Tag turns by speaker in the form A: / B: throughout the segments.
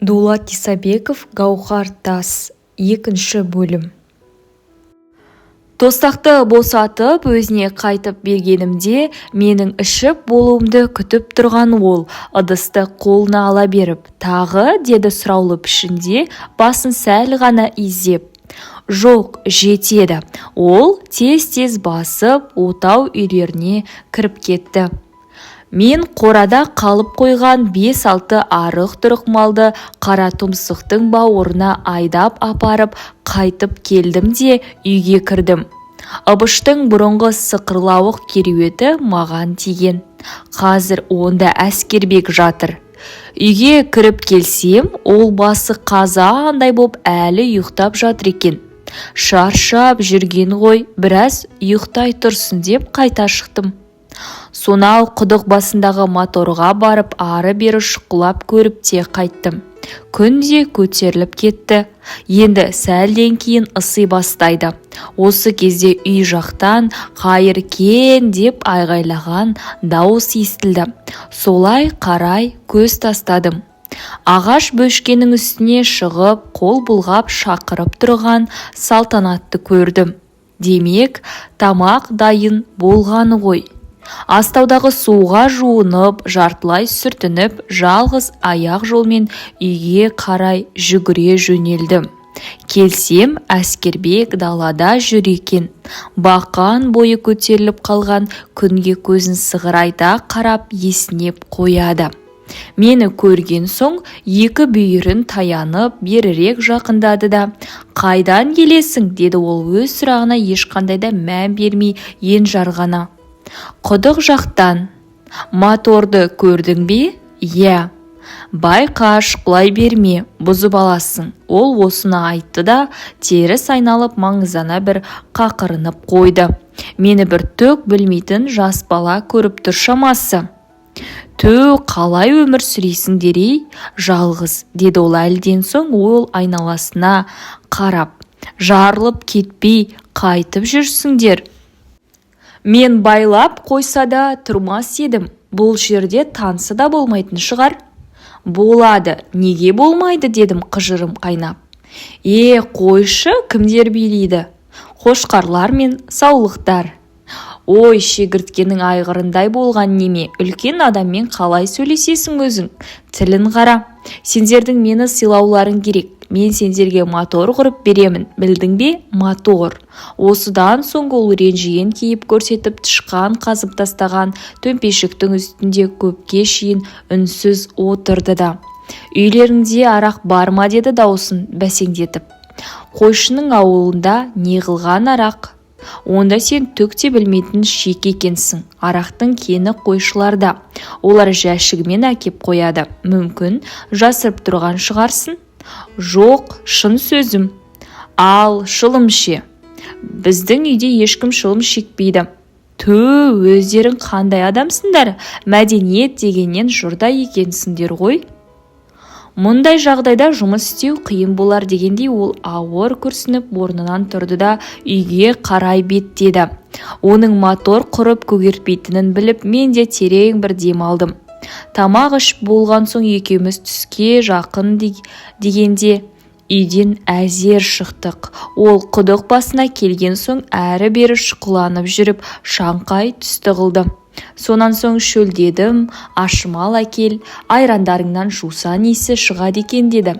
A: Дулат Исабеков, Гаухар тас. Екінші бөлім. Тостақты босатып, өзіне қайтып бергенімде, менің ішіп болуымды күтіп тұрған ол, ыдысты қолына ала беріп, тағы деді сұраулы пішінде, басын сәл ғана изеп. Жоқ, жетеді. Ол тез-тез басып, отау үйлеріне кіріп кетті. Мен қорада қалып қойған 5-6 арық-тұрық малды қара тұмсықтың бауырына айдап апарып қайтып келдім де үйге кірдім. Ыбыштың бұрынғы сықырлауық кереуеті маған тиген. Қазір онда әскербек жатыр. Үйге кіріп келсем, ол басы қазандай боп әлі ұйықтап жатыр екен. Шаршап жүрген ғой, біраз ұйықтай тұрсын деп қайта шықтым. Сонау құдық басындағы моторға барып ары-бері шұқылап көріп те қайттым. Күн де көтеріліп кетті. Енді сәлден кейін ысы бастайды. Осы кезде үй жақтан қайыр кен деп айғайлаған дауыс естілді. Солай қарай көз тастадым. Ағаш бөшкенің үстіне шығып, қол бұлғап шақырып тұрған салтанатты көрдім. Демек, тамақ дайын болғаны ғой. Астаудағы суға жуынып, жартылай сүртініп, жалғыз аяқ жолмен үйге қарай жүгіре жөнелдім. Келсем, әскербек далада жүр екен. Бақан бойы көтеріліп қалған күнге көзін сығырайта қарап есінеп қояды. Мені көрген соң екі бүйірін таянып берірек жақындады да, «Қайдан келесің?» деді ол өз сұрағына ешқандай да мән бермей енжарғана. «Құдық жақтан. Моторды көрдің бе?» «Иә». «Байқа, шықлай берме, бұзып аласың». Ол осыны айтты да, теріс айналып маңызана бір қақырынып қойды. Мені бір түк білмейтін жас бала көріп тұр шамасы. «Тө, қалай өмір сүрейсің дерей?» «Жалғыз», деді ол әлден соң ол айналасына қарап. «Жарылып кетпей қайтып жүрсіңдер?» «Мен байлап қойса да тұрмас едім. Бұл жерде танысы да болмайтын шығар». «Болады, неге болмайды?» дедім қыжырым қайнап. Қойшы, кімдер билейді?» «Қошқарлар мен саулықтар». «Ой, шегірткенің айғырындай болған неме, үлкен адаммен қалай сөйлесесің өзің? Тілін қара. Сендердің мені сыйлауларың керек. Мен сендерге мотор құрып беремін, білдің бе? Мотор». Осыдан соң ол ренжіген кейіп көрсетіп тышқан қазып тастаған төмпешіктің үстінде көпке шейін үнсіз отырды да. «Үйлеріңде арақ бар ма?» деді даусын бәсеңдетіп. «Қойшының ауылында не қылған арақ?» «Онда сен түк те білмейтін шек екенсің. Арақтың кені қойшыларда. Олар жәшігімен әкеп қояды. Мүмкін жасырып тұрған шығарсың?» «Жоқ, шын сөзім». «Ал шылым ше?» «Біздің үйде ешкім шылым шекпейді». «Тө, өздерің қандай адамсыңдар? Мәдениет дегеннен жұрда екенсіңдер ғой». Мұндай жағдайда жұмыс істеу қиын болар дегендей ол ауыр күрсініп орнынан тұрды да үйге қарай беттеді. Оның мотор құрып көгертпейтінін біліп, мен де терең бір дем алдым. Тамақ іш болған соң екеуміз түске жақын дегенде үйден әзер шықтық. Ол құдық басына келген соң әрі-бері шұқыланып жүріп шаңқай түсті қылды. Сонан соң шөлдедім, ашымал әкел, айрандарыңнан жусан иісі шығады екен деді.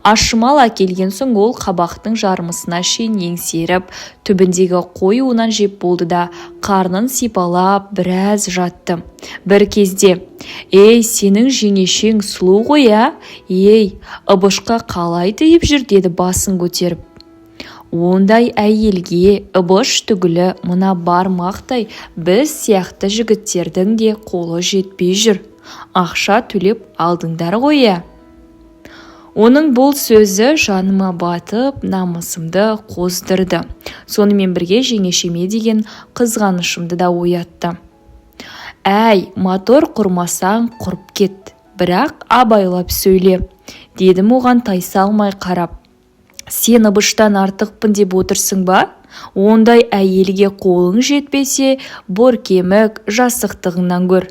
A: Ашымал әкелген соң ол қабақтың жармысына шейін еңсеріп, түбіндегі қой уынан жеп болды да, қарнын сипалап біраз жатты. Бір кезде, сенің жеңешең сұлу ғой, ә? Ыбышқа қалай тиіп жүр?» деді басын көтеріп. «Ондай әйелге ыбыш түгілі мына бармақтай біз сияқты жігіттердің де қолы жетпей жүр. Ақша төлеп алдыңдар ғой, ә?» Оның бұл сөзі жаныма батып, намысымды қоздырды. Сонымен бірге жеңешеме деген қызғанышымды да оятты. Мотор құрмасаң құрып кет, бірақ абайлап сөйле», дедім оған тайсалмай қарап. «Сен ыбыштан артықпын деп отырсың ба? Ондай әйелге қолың жетпесе, боркемік жасықтығыңнан көр».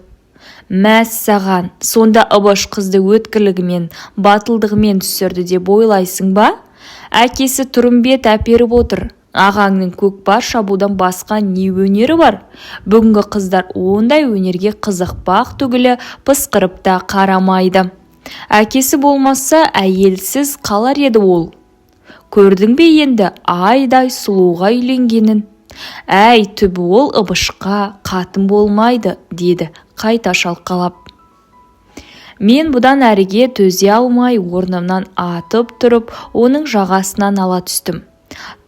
A: Мәссаған, сонда Ыбыш қызды өткірлігімен, батылдығымен түсірді деп ойлайсың ба? Әкесі тұрымбет әперіп отыр. Ағаңның көкпар шабудан басқа не өнері бар? Бүгінгі қыздар ондай өнерге қызықпақ түгілі пысқырып та қарамайды. Әкесі болмаса әйелсіз қалар еді ол. Көрдің бе енді айдай сұлуға үйленгенін? Әй, түбі ол Ыбышқа қатын болмайды, деді қайта шалқалап. Мен бұдан әріге төзе алмай орнымнан атып тұрып, оның жағасынан ала түстім.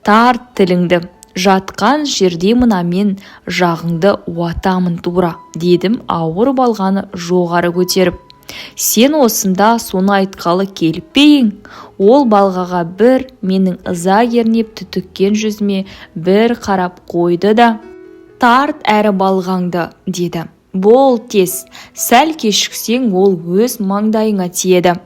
A: Тарт тіліңді, жатқан жерде мына мен жағыңды уатамын тура, дедім ауыр балғаны жоғары көтеріп. Сен осында соны айтқалы келіп пе ең? Ол балғаға бір менің ыза кернеп түтіккен жүзіме бір қарап қойды да, тарт әрі балғаңды, деді. Бол тез, сәл кешіксең ол өз маңдайыңа тиеді.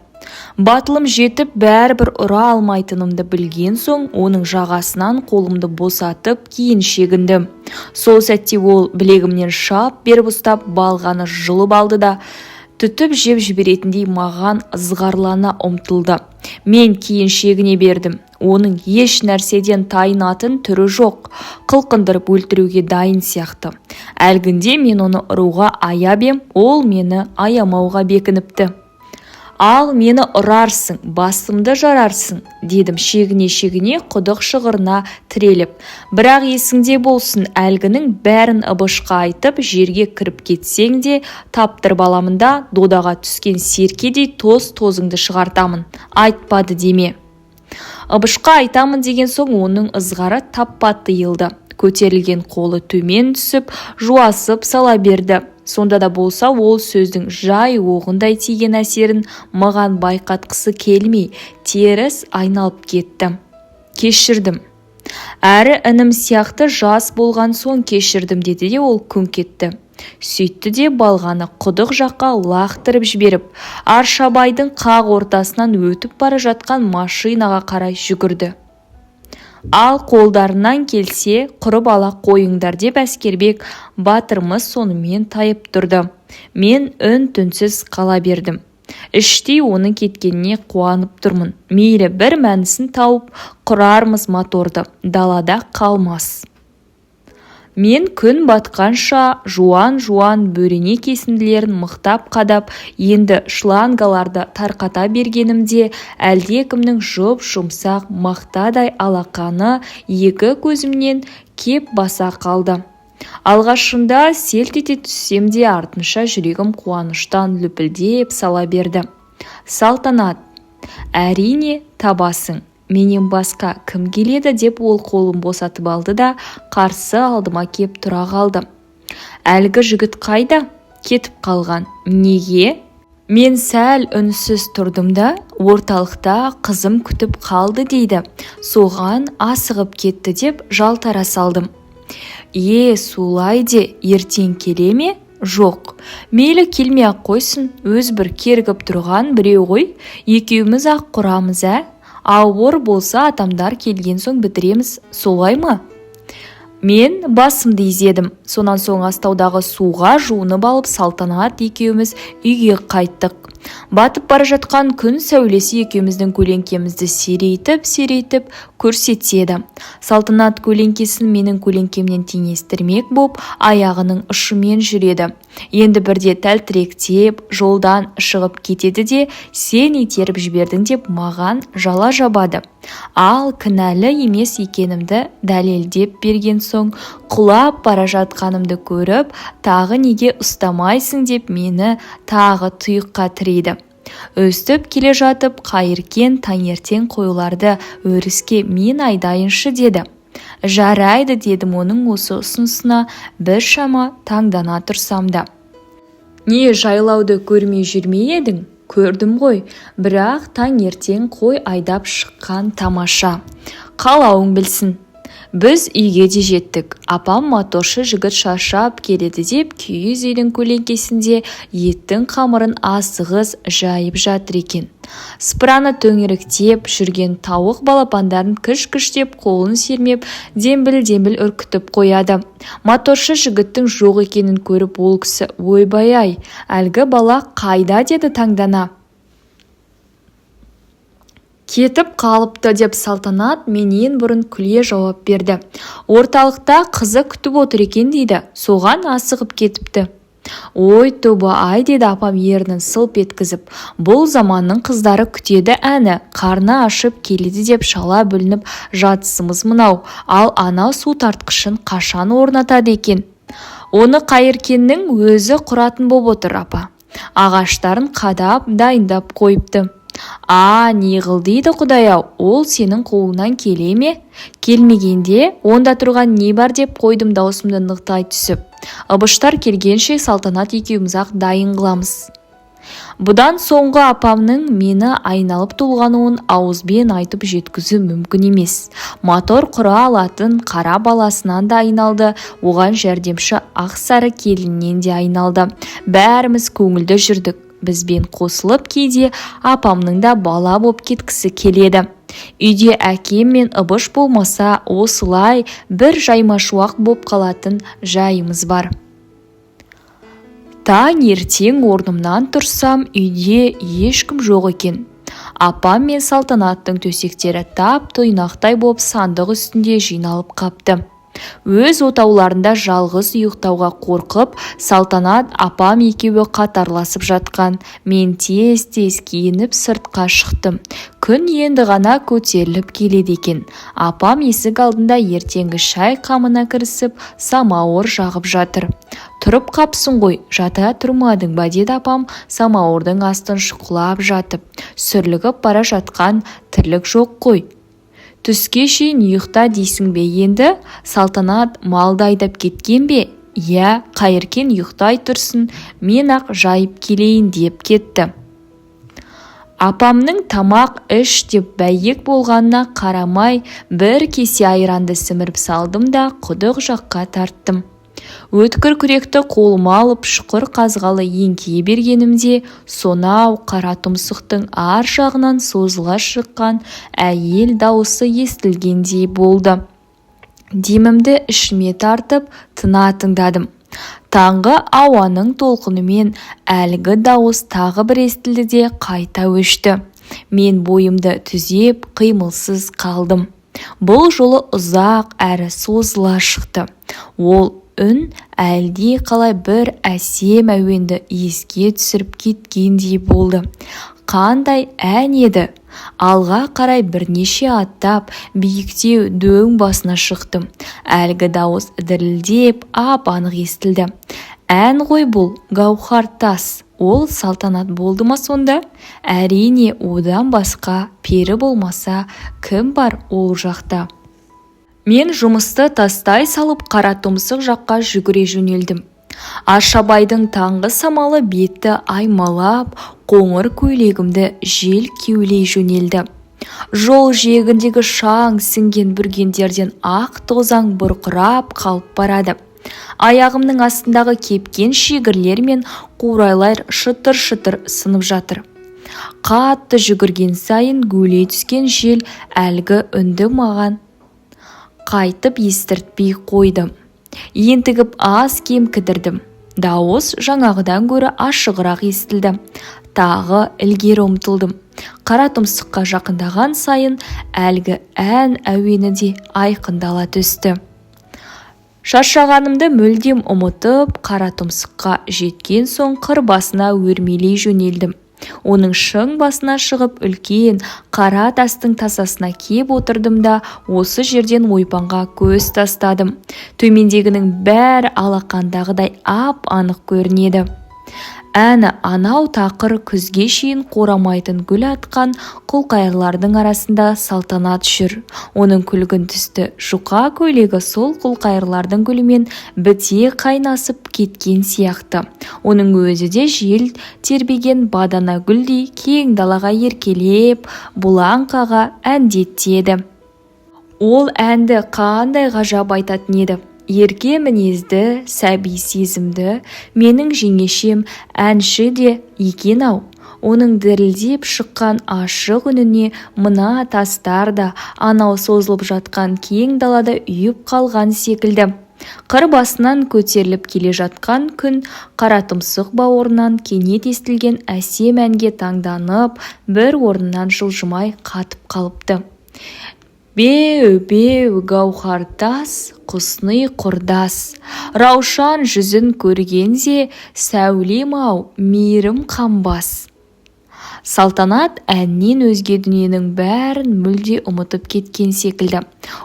A: Батылым жетіп бәрібір ұра алмайтынымды білген соң, оның жағасынан қолымды босатып кейін шегіндім. Сол сәтте ол білегімнен шап беріп ұстап балғаны жұлып алды да, түтіп жеп жіберетіндей маған ызғарлана ұмтылды. Мен кейін шегіне бердім. Оның еш нәрседен тайынатын түрі жоқ. Қылқындырып өлтіруге дайын сияқты. Әлгінде мен оны ұруға аяп ем, ол мені аямауға бекініпті. Ал мені ұрарсың, басымды жарарсың, дедім шегіне құдық шығырына тіреліп. Бірақ есіңде болсын, әлгінің бәрін Ыбышқа айтып, жерге кіріп кетсең де, таптырып аламын да, додаға түскен серкедей тоз-тозыңды шығартамын. Айтпады деме. Ыбышқа айтамын деген соң оның ызғары таппа тыйылды. Көтерілген қолы төмен түсіп, жуасып сала берді. Сонда да болса ол сөздің жай оғындай тиген әсерін маған байқатқысы келмей, теріс айналып кетті. Кешірдім. Әрі інім сияқты жас болған соң кешірдім, деді де ол күңк етті. Сөйтті де балғаны құдық жаққа лақтырып жіберіп, Аршабайдың қақ ортасынан өтіп бара жатқан машинаға қарай жүгірді. Ал қолдарынан келсе құрып ала қойыңдар деп Әскербек батырмыз сонымен тайып тұрды. Мен үн-түнсіз қала бердім. Іштей оның кеткеніне қуанып тұрмын. Мейлі бір мәнісін тауып құрармыз моторды, далада қалмас. Мен күн батқанша жуан-жуан бөрене кесінділерін мықтап қадап, енді шлангаларды тарқата бергенімде әлдекімнің жұп-жұмсақ мақтадай алақаны екі көзімнен кеп баса қалды. Алғашында селт ете түссем де артынша жүрегім қуаныштан лүпілдеп сала берді. Салтанат, әрине табасың. Менен басқа кім келеді деп ол қолын босатып алды да қарсы алдыма кеп тұра қалды. Әлгі жігіт қайда? Кетіп қалған. Неге? Мен сәл үнсіз тұрдым да, орталықта қызым күтіп қалды дейді. Соған асығып кетті деп жалтара салдым. Солай де, ертең келе ме? Жоқ. Мейлі келмей-ақ қойсын, өз бір кергіп тұрған біреу ғой. Екеуміз ақ құрамыз, ауыр болса атамдар келген соң бітіреміз, солай ма? Мен басымды изедім. Сонан соң астаудағы суға жуынып алып Салтанат екеуміз үйге қайттық. Батып бара жатқан күн сәулесі екеуміздің көлеңкемізді серейтіп көрсетеді. Салтанат көлеңкесін менің көлеңкемнен теңестірмек боп, аяғының ұшымен жүреді. Енді бірде тәлтіректеп, жолдан шығып кетеді де, сен итеріп жібердің деп маған жала жабады. Ал кінәлі емес екенімді дәлелдеп берген соң, құлап бара жатқанымды көріп, тағы неге ұстамайсың деп мені тағы тұйыққа тірейді. Өстіп келе жатып, қайыркен таңертең қойларды өріске мен айдайыншы деді. Жарайды, дедім оның осы ұсынысына біршама таңдана тұрсам да. Не, жайлауды көрмей жүрмей едің? Көрдім ғой, бірақ таңертең қой айдап шыққан тамаша. Қалауың білсін. Біз үйге де жеттік. Апам моторшы жігіт шаршап келеді деп киіз үйдің көлеңкесінде еттің қамырын асығыс жайып жатыр екен. Сыпыраны төңіректеп жүрген тауық балапандарын кіш-кіштеп қолын сермеп дембіл-дембіл үркітіп қояды. Моторшы жігіттің жоқ екенін көріп ол кісі ойбай-ай, әлгі бала қайда деді таңдана. Кетіп қалыпты деп Салтанат менен бұрын күле жауап берді. Орталықта қызы күтіп отыр екен дейді, соған асығып кетіпті. Ой тоба ай деді апам ернін сылп еткізіп. Бұл заманның қыздары күтеді әні, қарны ашып келеді деп шала бүлініп жатысымыз мынау. Ал анау су тартқышын қашан орнатады екен? Оны Қайыркеннің өзі құратын боп отыр апа. Ағаштарын қадап дайындап қойыпты. Не қылдейді құдай-ау, ол сенің қолыңнан келе ме? Келмегенде онда тұрған не бар деп қойдым даусымды нықтай түсіп. Ыбыштар келгенше Салтанат екеуміз-ақ дайын қыламыз. Бұдан соңғы апамның мені айналып толғануын ауызбен айтып жеткізу мүмкін емес. Мотор құра алатын қара баласынан да айналды, оған жәрдемші ақ сары келіннен де айналды. Бәріміз көңілді жүрдік. Бізбен қосылып кейде апамның да бала боп кеткісі келеді. Үйде әкем мен Ыбыш болмаса осылай бір жаймашуақ боп қалатын жайымыз бар. Таң ертең орнымнан тұрсам үйде ешкім жоқ екен. Апам мен Салтанаттың төсектері тап-тұйнақтай боп сандық үстінде жиналып қапты. Өз отауларында жалғыз ұйықтауға қорқып, Салтанат апам екеуі қатарласып жатқан. Мен тез-тез киініп сыртқа шықтым. Күн енді ғана көтеріліп келеді екен. Апам есік алдында ертеңгі шай қамына кірісіп, самауыр жағып жатыр. Тұрып қапсың ғой, жата тұрмадың ба деді апам самауырдың астын шұқылап жатып. Сүрлігіп бара жатқан тірлік жоқ қой. Түске шейін ұйықта дейсің бе енді? Салтанат малды айдап кеткен бе? Қайыркен ұйықтай тұрсын, мен ақ жайып келейін деп кетті. Апамның тамақ іш деп бәйек болғанына қарамай бір кесе айранды сіміріп салдым да құдық жаққа тарттым. Өткір күректі қолыма алып шұқыр қазғалы еңкейе бергенімде сонау қара тұмсықтың ар жағынан созыла шыққан әйел дауысы естілгендей болды. Демімді ішіме тартып тына тыңдадым. Таңғы ауаның толқынымен әлгі дауыс тағы бір естілді де қайта өшті. Мен бойымды түзеп қимылсыз қалдым. Бұл жолы ұзақ әрі созыла шықты. Ол үн әлде қалай бір әсем әуенді еске түсіріп кеткендей болды. Қандай ән еді? Алға қарай бірнеше аттап, биіктеу дөң басына шықтым. Әлгі дауыс дірілдеп, ап-анық естілді. Ән ғой бұл, гауһар тас. Ол Салтанат болды ма сонда? Әрине, одан басқа пері болмаса кім бар ол жақта? Мен жұмысты тастай салып қара тұмсық жаққа жүгіре жөнелдім. Ашабайдың таңғы самалы бетті аймалап, қоңыр көйлегімді жел кеулей жөнелді. Жол жиегіндегі шаң сіңген бүргендерден ақ тозаң бұрқырап қалып барады. Аяғымның астындағы кепкен шегірлер мен қурайлар шытыр-шытыр сынып жатыр. Қатты жүгірген сайын гулей түскен жел әлгі үнді маған қайтып естіртпей қойды. Ентігіп аз кем кідірдім. Дауыс жаңағыдан гөрі ашығырақ естілді. Тағы ілгері ұмтылдым. Қара тұмсыққа жақындаған сайын әлгі ән әуені де айқындала түсті. Шаршағанымды мүлдем ұмытып, қара тұмсыққа жеткен соң қыр басына өрмелей жөнелдім. Оның шың басына шығып үлкен қара тастың тасасына кеп отырдым да осы жерден ойпаңға көз тастадым. Төмендегінің бәрі алақандағыдай ап-анық көрінеді. Әні анау тақыр күзге шейін қорамайтын гүл атқан құлқайырлардың арасында Салтанат жүр. Оның күлгін түсті жұқа көйлегі сол құлқайырлардың гүлімен біте қайнасып кеткен сияқты. Оның өзі де жел тербеген бадана гүлдей кең далаға еркелеп, бұлаң қаға әндеттеді. Ол әнді қандай ғажап айтатын еді. Ерке мінезді, сәби сезімді, менің жеңешем әнші де екен-ау. Оның дірілдеп шыққан ашық үніне мына тастар да анау созылып жатқан кең далада үйіп қалған секілді. Қыр басынан көтеріліп келе жатқан күн қаратұмсық бауырынан кенет естілген әсем әнге таңданып, бір орнынан жылжымай қатып қалыпты. Беу-беу гауһартас, құсни құрдас, раушан жүзін көргенде, сәулем-ау, мейірім қанбас. Салтанат әннен өзге дүниенің бәрін мүлде ұмытып кеткен секілді.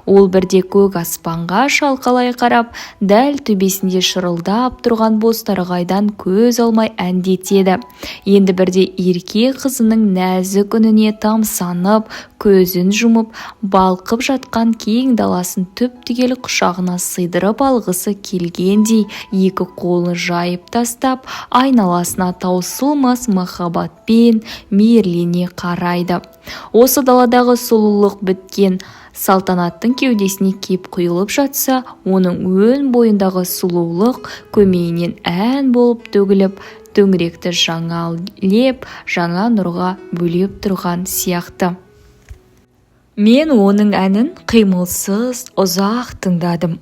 A: Ол бірде көк аспанға шалқалай қарап, дәл төбесінде шырылдап тұрған бозторғайдан көз алмай әндетеді. Енді бірде ерке қызының нәзік үніне тамсанып, көзін жұмып, балқып жатқан кең даласын түп-түгел құшағына сыйдырып алғысы келгендей, екі қолын жайып тастап, айналасына таусылмас махаббатпен мейірлене қарайды. Осы даладағы сұлулық біткен Салтанаттың кеудесіне кеп құйылып жатса, оның өн бойындағы сұлулық көмейінен ән болып төгіліп, төңіректі жаңа леп, жаңа нұрға бөлеп тұрған сияқты. Мен оның әнін қимылсыз ұзақ тыңдадым.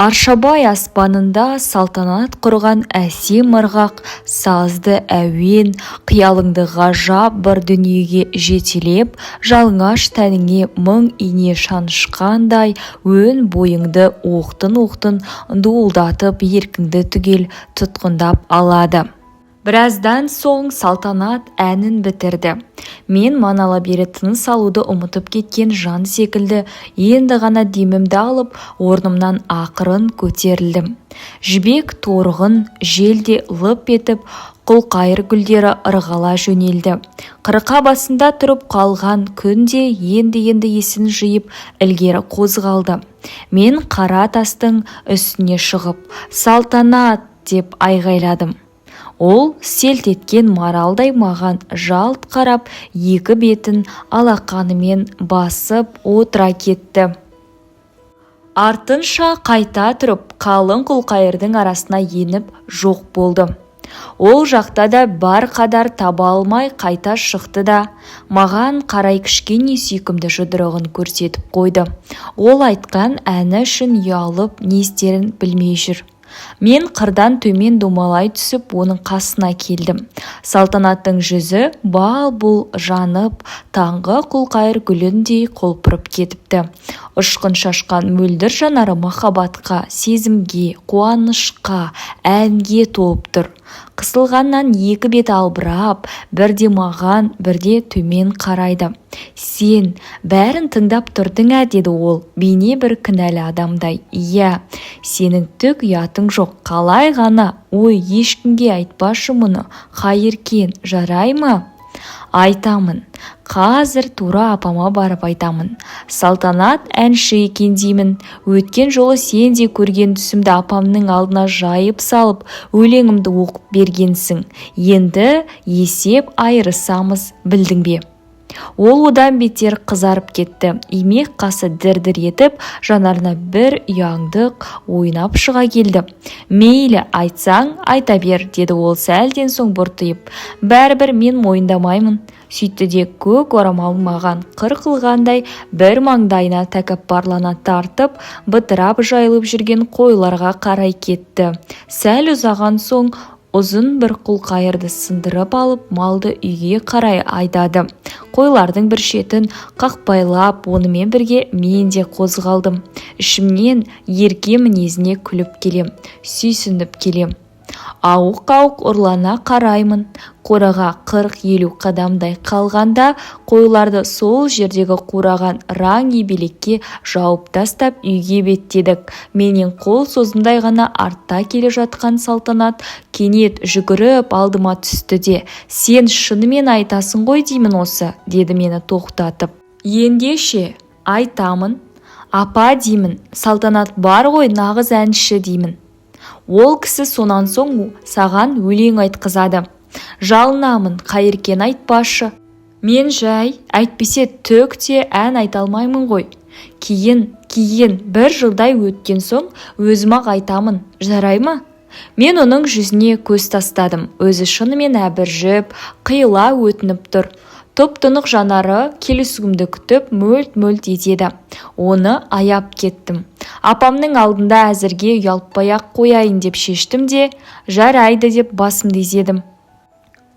A: Аршабай аспанында салтанат құрған әсем ырғақ, сазды әуен, қиялыңды ғажап бір дүниеге жетелеп, жалаңаш тәніңе мың ине шанышқандай, өн бойыңды оқтын-оқтын дуылдатып, еркіңді түгел тұтқындап алады. Біраздан соң Салтанат әнін бітірді. Мен манала бері тыныс алуды ұмытып кеткен жан секілді енді ғана демімді алып, орнымнан ақырын көтерілдім. Жібек торғын желде лып етіп, құлқайыр гүлдері ырғала жөнелді. Қырқа басында тұрып қалған күнде енді есін жиып, ілгері қозғалды. Мен қара тастың үстіне шығып, «Салтанат!» деп айғайладым. Ол селт еткен маралдай маған жалт қарап, екі бетін алақанымен басып отыра кетті. Артынша қайта тұрып, қалың құлқайырдың арасына еніп жоқ болды. Ол жақта да бар қадар таба алмай қайта шықты да, маған қарай кішкене сүйкімді жұдырығын көрсетіп қойды. Ол айтқан әні үшін ұялып, не істерін білмей жүр. Мен қырдан төмен домалай түсіп, оның қасына келдім. Салтанаттың жүзі бал-бұл жанып, таңғы құлқайыр гүліндей құлпырып кетіпті. Ұшқын шашқан мөлдір жанары махаббатқа, сезімге, қуанышқа, әнге толып тұр. Қысылғаннан екі бет албырап, бірде маған, бірде төмен қарайды. «Сен бәрін тыңдап тұрдың ә?» деді ол, бейне бір кінәлі адамдай. «Иә, сенің түк ұятың жоқ, қалай ғана? Ой, ешкімге айтпашы мұны, Қайыркен, жарай ма?» «Айтамын, қазір тура апама барып айтамын. Салтанат әнші екен деймін. Өткен жолы сен де көрген түсімді апамның алдына жайып салып, өлеңімді оқып бергенсің. Енді есеп айырысамыз, білдің бе?» Ол одан бетер қызарып кетті. Имек қасы дір-дір етіп, жанарына бір ұяңдық ойнап шыға келді. «Мейлі, айтсаң, айта бер», деді ол сәлден соң бұртиып. «Бәрібір мен мойындамаймын». Сөйтті де көк орамал маған қыр қылғандай бір маңдайына тәкаппарлана тартып, бытырап жайылып жүрген қойларға қарай кетті. Сәл ұзаған соң ұзын бір құлқайырды сындырып алып, малды үйге қарай айдады. Қойлардың бір шетін қақпайлап, онымен бірге мен де қозғалдым. Ішімнен ерке мінезіне күліп келем, сүйсініп келем. Ауық-ауық ұрлана қараймын. Қораға 40-50 қадамдай қалғанда, қойларды сол жердегі қураған раң ебелекке жауып тастап үйге беттедік. Менен қол созымдай ғана артта келе жатқан Салтанат кенет жүгіріп алдыма түсті де: «Сен шынымен айтасың ғой деймін осы», деді мені тоқтатып. «Ендеше айтамын, апа деймін, Салтанат бар ғой, нағыз әнші деймін. Ол кісі сонан соң саған өлең айтқызады. Жалынамын, Қайыркен, айтпашы». Мен жай, әйтпесе түк те ән айта алмаймын ғой. Кейін бір жылдай өткен соң өзім-ақ айтамын, жарай ма? Мен оның жүзіне көз тастадым. Өзі шынымен әбіржіп, қиыла өтініп тұр. Тұп-тұнық жанары келісігімді күтіп мөлт-мөлт етеді. Оны аяп кеттім. Апамның алдында әзірге ұялтпай-ақ қояйын деп шештім де, жарайды деп басымды изедім.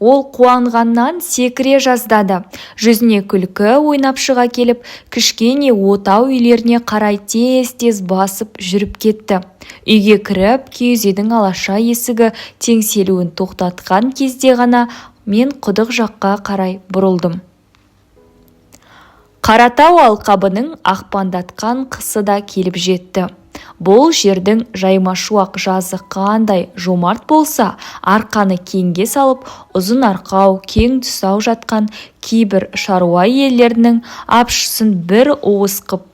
A: Ол қуанғаннан секіре жаздады. Жүзіне күлкі ойнап шыға келіп, кішкене отау үйлеріне қарай тез-тез басып жүріп кетті. Үйге кіріп, киіз үйдің алаша есігі теңселуін тоқтатқан кезде ғана мен құдық жаққа қарай бұрылдым. Қаратау алқабының ақпандатқан қысы да келіп жетті. Бұл жердің жаймашуақ жазы қандай жомарт болса, арқаны кеңге салып, ұзын арқау, кең тұсау жатқан кейбір шаруа иелерінің апшысын бір уыс қып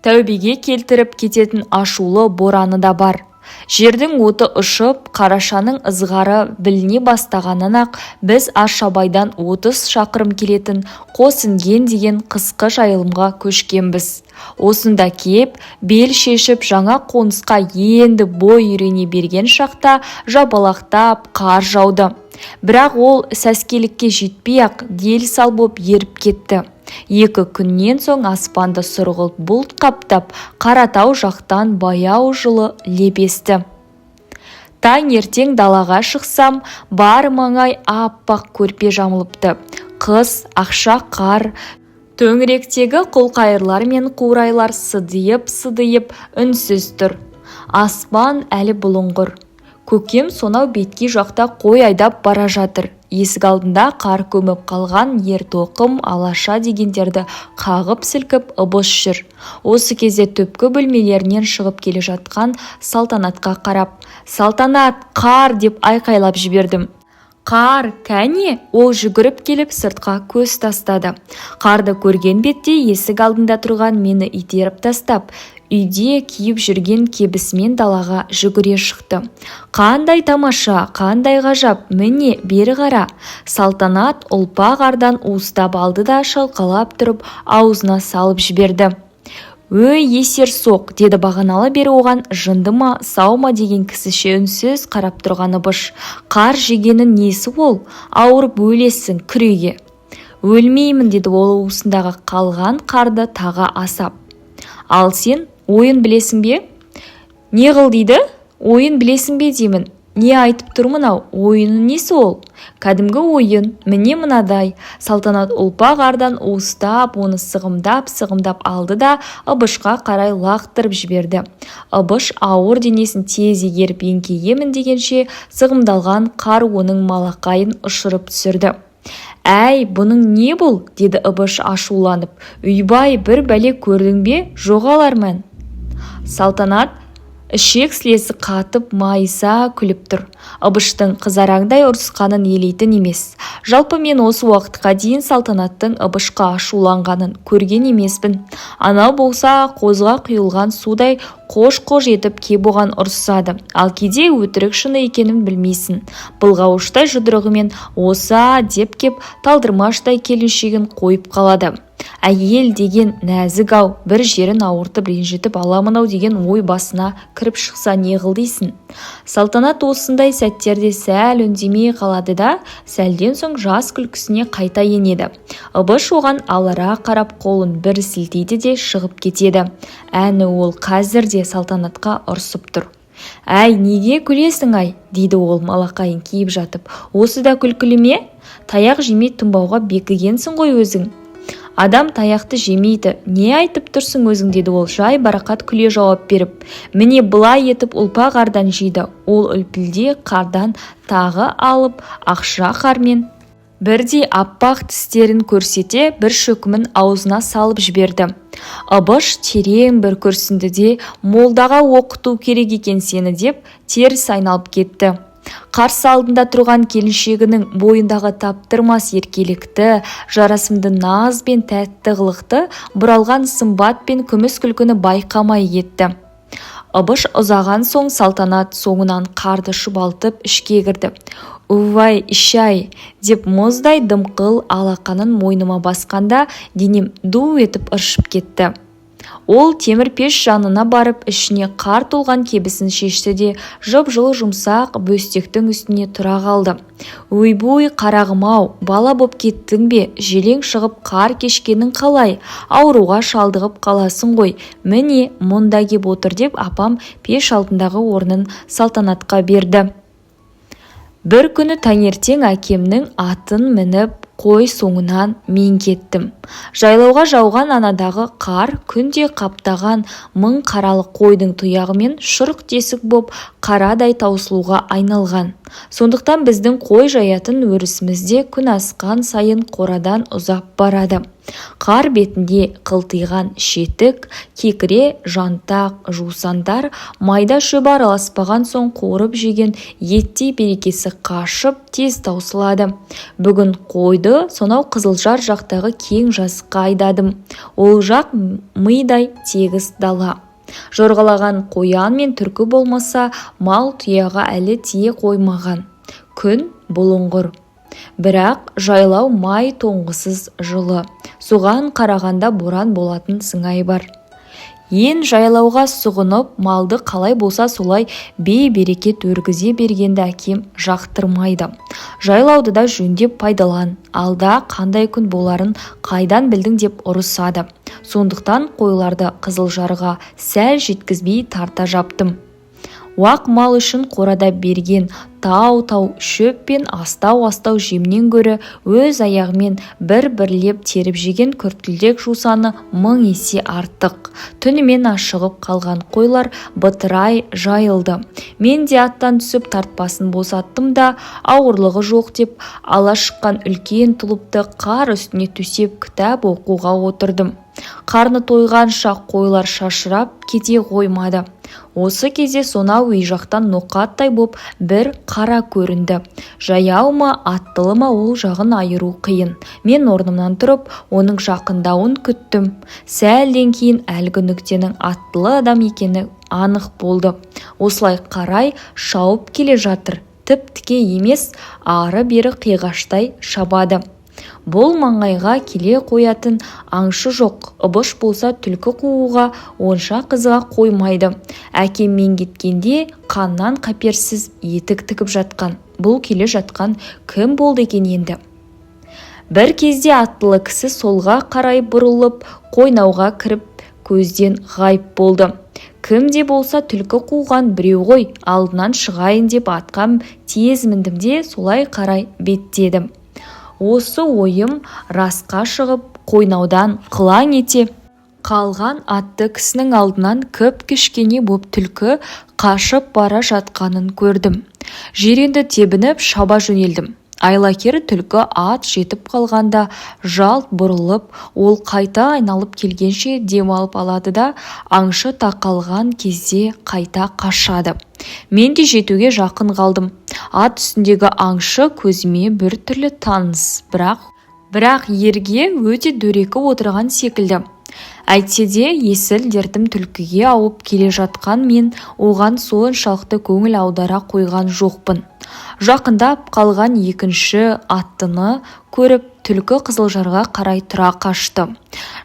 A: тәубеге келтіріп кететін ашулы бораны да бар. Жердің оты ұшып, қарашаның ызғары біліне бастағаннан-ақ біз Ашабайдан 30 шақырым келетін Қосінген деген қысқы жайылымға көшкенбіз. Осында кеп, бел шешіп жаңа қонысқа енді бой үйрене берген шақта жабалақтап қар жауды. Бірақ ол сәскелікке жетпей-ақ дел-сал боп еріп кетті. 2 күннен соң аспанды сұрғылт бұлт қаптап, Қаратау жақтан баяу жылы лебесті. Таңертең далаға шықсам, бар маңай аппақ көрпе жамылыпты. Қыс, ақша қар, төңіректегі құлқайырлар мен қурайлар сыдиып үнсіз тұр. Аспан әлі бұлыңғыр. Көкем сонау бетке жақта қой айдап бара жатыр. Есік алдында қар көміп қалған ер-тоқым, алаша дегендерді қағып-сілкіп ыбыс жүр. Осы кезде түпкі бөлмелерінен шығып келе жатқан Салтанатқа қарап, «Салтанат, қар!» деп айқайлап жібердім. «Қар, кәне!» Ол жүгіріп келіп сыртқа көз тастады. Қарды көрген бетте есік алдында тұрған мені итеріп тастап, үйде киіп жүрген кебісімен далаға жүгіре шықты. «Қандай тамаша, қандай ғажап, міне, бері қара!» Салтанат ұлпа қардан уыстап алды да шалқалап тұрып аузына салып жіберді. «Өй, есер соқ!» деді бағаналы бері оған жынды ма, сау ма деген кісіше үнсіз қарап тұрған Ыбыш. «Қар жегенің несі ол? Ауырып өлесің, күреге!» «Өлмеймін!» деді ол уысындағы қалған қарды тағы асап. «Ал сен ойын білесің бе?» «Не қыл дейді?» «Ойын білесің бе деймін?» «Не айтып тұрмын ау? Ойыны несі ол?» «Кәдімгі ойын, міне мынадай!» Салтанат ұлпа қардан уыстап, оны сығымдап алды да Ыбышқа қарай лақтырып жіберді. Ыбыш ауыр денесін тез егеріп еңкейемін дегенше сығымдалған қар оның малақайын ұшырып түсірді. «Әй, бұның не бұл?» деді Ыбыш ашуланып. «Үйбай, бір бәле көрдің бе? Жоғалармын!» Салтанат ішек-сілесі қатып майыса күліп тұр. Ыбыштың қызараңдай ұрысқанын елейтін емес. Жалпы мен осы уақытқа дейін Салтанаттың Ыбышқа ашуланғанын көрген емеспін. Анау болса қозға құйылған судай қош-қош етіп кеп оған ұрысады. Ал кейде өтірік шыны екенін білмейсің. Былғауыштай жұдырығымен оса деп кеп талдырмаштай келіншегін қойып қалады. Әйел деген нәзік-ау, бір жерін ауыртып ренжітіп аламын-ау деген ой басына кіріп шықса не қыл дейсің. Салтанат осындай сәттерде сәл үндемей қалады да, сәлден соң жас күлкісіне қайта енеді. Ыбыш оған алара қарап қолын бір сілтейді де шығып кетеді. Әні ол қазір де Салтанатқа ұрсып тұр. «Әй, неге күлесің-ай?» дейді ол малақайын киіп жатып. «Осы да күлкілі ме? Таяқ жемей тұнбауға бекігенсің ғой өзің». «Адам таяқты жемейді, не айтып тұрсың өзің?» деді ол жай барақат күле жауап беріп. «Міне былай етіп ұлпа қардан жейді». Ол үлпілде қардан тағы алып, ақша қармен бірдей аппақ тістерін көрсете бір шөкімін аузына салып жіберді. Ыбыш терең бір күрсінді де, «Молдаға оқыту керек екен сені» деп теріс айналып кетті. Қарсы алдында тұрған келіншегінің бойындағы таптырмас еркелікті, жарасымды наз бен тәтті қылықты, бұралған сымбат пен күміс күлкіні байқамай кетті. Ыбыш ұзаған соң Салтанат соңынан қарды шұбалтып ішке кірді. «Увай, ішай!» деп мұздай дымқыл алақанын мойныма басқанда денем ду етіп ыршып кетті. Ол темір пеш жанына барып ішіне қар толған кебісін шешті де жып-жылы жұмсақ бөстектің үстіне тұра қалды. Ойбуй, қарағым-ау, бала боп кеттің бе? Желең шығып қар кешкенің қалай? Ауруға шалдығып қаласың ғой. Міне, мұнда кеп отыр деп апам пеш алдындағы орнын Салтанатқа берді. Бір күні таңертең әкемнің атын мініп қой соңынан мен кеттім. Жайлауға жауған анадағы қар күнде қаптаған мың қаралы қойдың тұяғымен шұрық тесік боп қарадай таусылуға айналған. Сондықтан біздің қой жаятын өрісімізде күн асқан сайын қорадан ұзап барады. Қар бетінде қылтиған шетік, кекіре, жантақ, жусандар, майда шөбі араласпаған соң қуырып жеген еттей берекесі қашып тез таусылады. Бүгін қойды сонау Қызылжар жақтағы кең жазыққа айдадым. Ол жақ мидай тегіс дала. Жорғалаған қоян мен түркі болмаса, мал тұяға әлі тие қоймаған. Күн бұлыңғыр. Бірақ жайлау май тоңғысыз жылы. Соған қарағанда боран болатын сыңай бар. Ен жайлауға сұғынып, малды қалай болса солай бей-берекет өргізе бергенді әкем жақтырмайды. Жайлауды да жөндеп пайдалан, алда қандай күн боларын қайдан білдің деп ұрысады. Сондықтан қойларды Қызылжарға сәл жеткізбей тарта жаптым. Уақ мал үшін қорада берген тау-тау шөп пен астау-астау жемнен гөрі өз аяғымен бір-бірлеп теріп жеген күртілдек жусаны 1000 есе артық. Түнімен ашығып қалған қойлар бытырай жайылды. Мен де аттан түсіп тартпасын босаттым да, ауырлығы жоқ деп ала шыққан үлкен тұлыпты қар үстіне төсеп кітап оқуға отырдым. Қарны тойғанша қойлар шашырап кете қоймады. Осы кезде сонау үй жақтан ноқаттай боп бір қара көрінді. Жаяу ма, аттылы ма, ол жағын айыру қиын. Мен орнымнан тұрып, оның жақындауын күттім. Сәлден кейін әлгі нүктенің аттылы адам екені анық болды. Осылай қарай шауып келе жатыр. Тіп-тіке емес, ары-бері қиғаштай шабады. Бұл маңайға келе қоятын аңшы жоқ. Ыбыш болса түлкі қууға онша қызыға қоймайды. Әкеммен кеткенде қаннан қаперсіз етік тігіп жатқан. Бұл келе жатқан кім болды екен енді? Бір кезде аттылы кісі солға қарай бұрылып, қойнауға кіріп көзден ғайып болды. Кім де болса түлкі қуған біреу ғой, алдынан шығайын деп атқа тез міндім де солай қарай беттедім. Осы ойым расқа шығып, қойнаудан қылаң ете қалған атты кісінің алдынан кіп-кішкене боп түлкі қашып бара жатқанын көрдім. Жиренді тебініп шаба жөнелдім. Айлакер түлкі ат жетіп қалғанда жалт бұрылып, ол қайта айналып келгенше демалып алады да, аңшы тақалған кезде қайта қашады. Мен де жетуге жақын қалдым. Ат үстіндегі аңшы көзіме бір түрлі таныс, бірақ ерге өте дөрекі отырған секілді. Әйтсе де есіл дертім түлкіге ауып келе жатқан мен оған соншалықты көңіл аудара қойған жоқпын. Жақындап қалған екінші аттыны көріп, түлкі Қызылжарға қарай тұра қашты.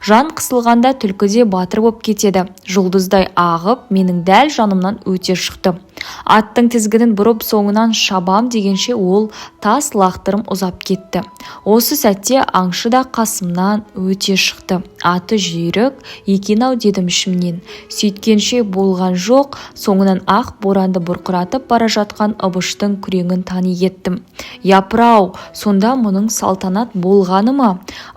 A: Жан қысылғанда түлкі де батыр боп кетеді. Жұлдыздай ағып, менің дәл жанымнан өте шықты. Аттың тізгінін бұрып соңынан шабам дегенше ол тас лақтырым ұзап кетті. Осы сәтте аңшы да қасымнан өте шықты. Аты жүйрік екен-ау дедім ішімнен. Сөйткенше болған жоқ, соңынан ақ боранды бұрқыратып бара жатқан ыбыштың күреңін тани кеттім. Япыр-ау, сонда мұның Салтанат болғаны ма?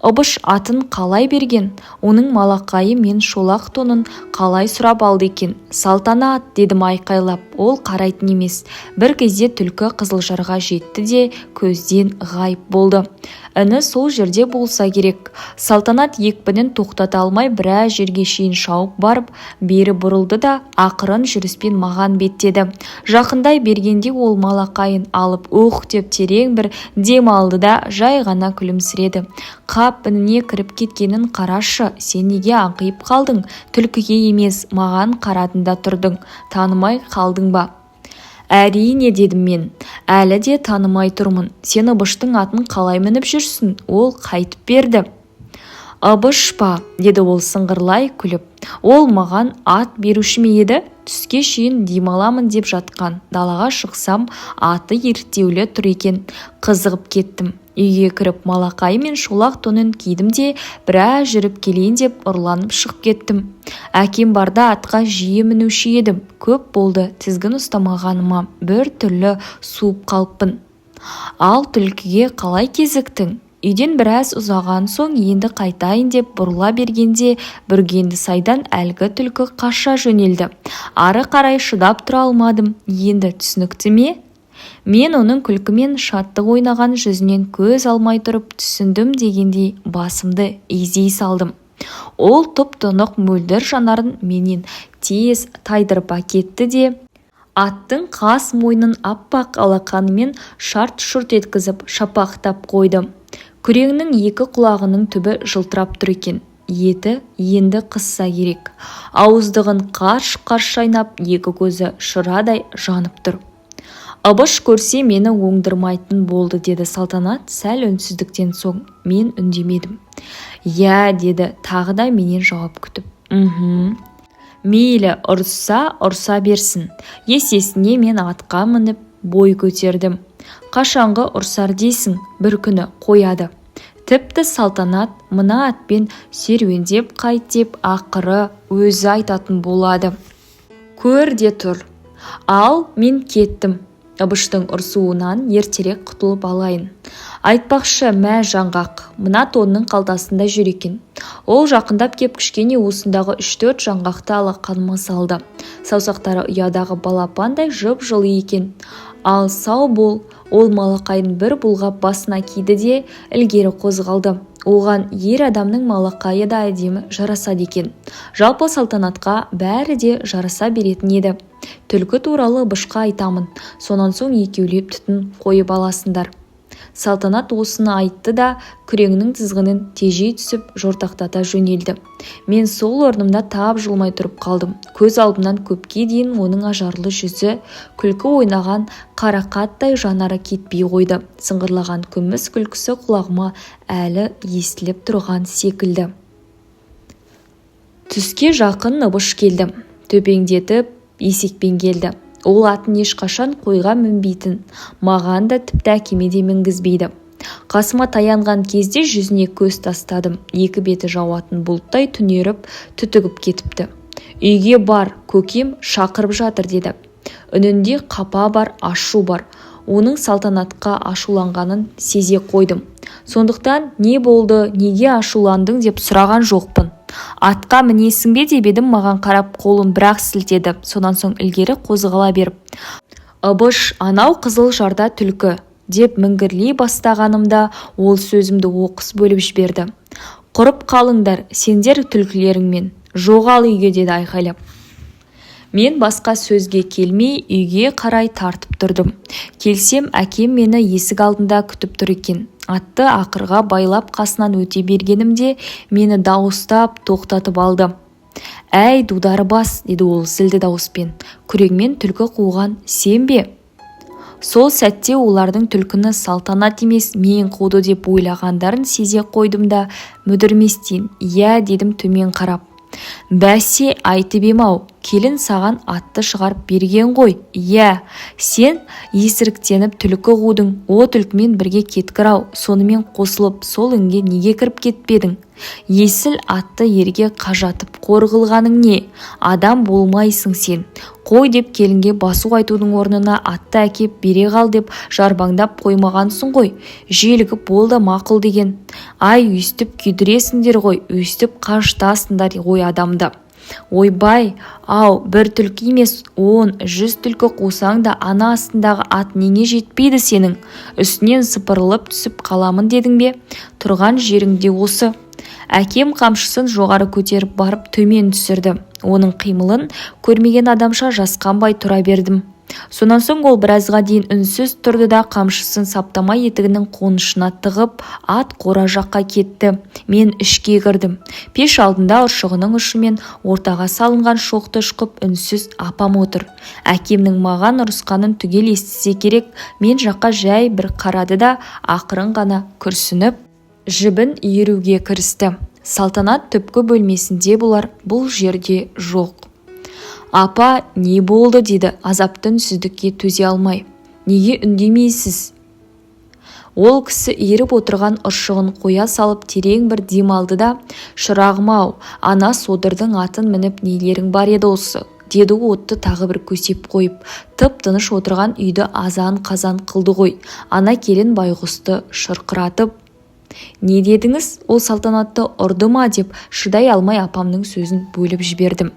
A: Ыбыш атын қалай берген? Оның малақайы мен шолақ тонын қалай сұрап алды екен? Салтанат дедім айқайлап. Ол қарайтын емес. Бір кезде түлкі Қызылжарға жетті де көзден ғайып болды. Іні сол жерде болса керек. Салтанат екпінін тоқтата алмай біраз жерге шейін шауып барып, бері бұрылды да ақырын жүріспен маған беттеді. Жақындай бергенде ол малақайын алып ух деп терең бір дем алды да жай ғана күлімсіреді. Қап, ініне кіріп кеткенін қарашы, сен неге аңқиып қалдың? Түлкіге емес, маған қарадың да тұрдың. Танымай қалдың ба? Әрине дедім мен, әлі де танымай тұрмын. Сен Ыбыштың атын қалай мініп жүрсің? Ол қайтып берді. Ыбыш па? Деді ол сыңғырлай күліп. Ол маған ат беруші ме еді? Түске шейін демаламын деп жатқан. Далаға шықсам, аты ерттеулі тұр екен. Қызығып кеттім. Үйге кіріп малақай мен шолақ тонын кидім де біраз жүріп келейін деп ұрланып шығып кеттім. Әкем барда атқа жиі мінуші едім. Көп болды тізгін ұстамағаныма, бір түрлі суып қалыппын. Ал түлкіге қалай кезіктің? Үйден біраз ұзаған соң енді қайтайын деп бұрыла бергенде бүргенді сайдан әлгі түлкі қаша жөнелді. Ары қарай шыдап тұра алмадым. Енді түсінікті ме? Мен оның күлкімен шаттық ойнаған жүзінен көз алмай тұрып түсіндім дегендей басымды изей салдым. Ол тұп-тұнық мөлдір жанарын менен тез тайдырып әкетті де аттың қас мойнын аппақ алақанымен шарт-шұрт еткізіп шапақтап қойды. Күреңнің екі құлағының түбі жылтырап тұр екен. Еті енді қысса керек. Ауыздығын қарш-қарш шайнап, екі көзі шырадай жанып тұр. Абыш көрсе мені оңдырмайтын болды, деді Салтанат сәл үнсіздіктен соң. Мен үндемедім. Я, деді тағы да менен жауап күтіп. Мейлі, ұрса берсін. Есесіне мен атқа мініп бой көтердім. Қашанғы ұрсар дейсің, бір күні қояды. Тіпті Салтанат мына атпен серуендеп қайт деп ақыры өзі айтатын болады. Көр де тұр. Ал мен кеттім. Абыштың ұрсуынан ертерек құтылып алайын. Айтпақшы, мә жаңғақ, мына тонның қалтасында жүр екен. Ол жақындап кеп кішкене уысындағы 3-4 жаңғақты алақаныма салды. Саусақтары ұядағы балапандай жып-жылы екен. Ал сау бол. Ол малақайын бір бұлғап басына киді де ілгері қозғалды. Оған ер адамның малақайы да әдемі жарасады екен. Жалпы Салтанатқа бәрі де жараса беретін еді. Түлкі туралы Абышқа айтамын. Сонан соң екеулеп түтін қойып аласыңдар. Салтанат осыны айтты да күреңнің тізгінін тежей түсіп жортақтата жөнелді. Мен сол орнымда тап жылмай тұрып қалдым. Көз алдымнан көпке дейін оның ажарлы жүзі, күлкі ойнаған қарақаттай жанары кетпей қойды. Сыңғырлаған күміс күлкісі құлағыма әлі естіліп тұрған секілді. Түске жақын Абыш келді. Төпеңдетіп есекпен келді. Ол атын ешқашан қойға мінбейтін, маған да тіпті әкеме де мінгізбейді. Қасыма таянған кезде жүзіне көз тастадым. Екі беті жауатын бұлттай түнеріп, түтігіп кетіпті. Үйге бар, көкем шақырып жатыр, деді. Үнінде қапа бар, ашу бар. Оның Салтанатқа ашуланғанын сезе қойдым. Сондықтан не болды, неге ашуландың деп сұраған жоқпын. Атқа мінесің бе деп едім, маған қарап қолын бірақ сілтеді. Сонан соң ілгері қозғала беріп. Абыш, анау қызыл жарда түлкі деп міңгірлей бастағанымда ол сөзімді оқыс бөліп жіберді. Құрып қалыңдар, сендер түлкілеріңмен. Жоғал үйге, деді айқайлап. Мен басқа сөзге келмей үйге қарай тартып тұрдым. Келсем, әкем мені есік алдында күтіп тұр екен. Атты ақырға байлап қасынан өте бергенімде мені дауыстап тоқтатып алды. Әй, дудары бас, деді ол зілді дауыспен. Күреңмен түлкі қуған сен бе? Сол сәтте олардың түлкіні Салтанат емес мен қуды деп ойлағандарын сезе қойдым да мүдірместен иә дедім төмен қарап. Бәсе, айтып ем-ау, келін саған атты шығарып берген ғой. Иә, сен есіріктеніп түлкі қудың, о түлкімен бірге кеткір-ау, сонымен қосылып сол інге неге кіріп кетпедің? Есіл атты ерге қажатып қорғылғаның не? Адам болмайсың сен. Қой деп келінге басу айтудың орнына атты әкеп бере қал деп жарбаңдап қоймағансың ғой. Желігіп болды мақұл деген. Ай, өстіп күйдіресіңдер ғой, өстіп қажытасыңдар ғой адамды. Ойбай, ау, бір түлкі емес 10-100 түлкі қусаң да ана астындағы ат неге жетпейді сенің? Үстінен сыпырылып түсіп қаламын дедің бе? Тұрған жеріңде осы. Әкем қамшысын жоғары көтеріп барып төмен түсірді. Оның қимылын көрмеген адамша жасқанбай тұра бердім. Сонан соң ол біразға дейін үнсіз тұрды да қамшысын саптама етігінің қонышына тығып ат қора жаққа кетті. Мен ішке кірдім. Пеш алдында ұршығының ұшымен ортаға салынған шоқты шқып үнсіз апам отыр. Әкемнің маған ұрысқанын түгел естісе керек. Мен жаққа жай бір қарады да ақырын ғана күрсініп жібін иіруге кірісті. Салтанат түпкі бөлмесінде болар, бұл жерде жоқ. Апа, не болды деді азапты үнсіздікке төзе алмай. Неге үндемейсіз? Ол кісі иіріп отырған ұршығын қоя салып терең бір дем алды да, шырағым-ау, ана содырдың атын мініп нелерің бар еді осы, деді отты тағы бір көсеп қойып. Тып-тыныш отырған үйді азан-қазан қылды ғой. Ана келін байғұсты шырқыратып, не дедіңіз, ол Салтанатты ұрды ма деп шыдай алмай апамның сөзін бөліп жібердім.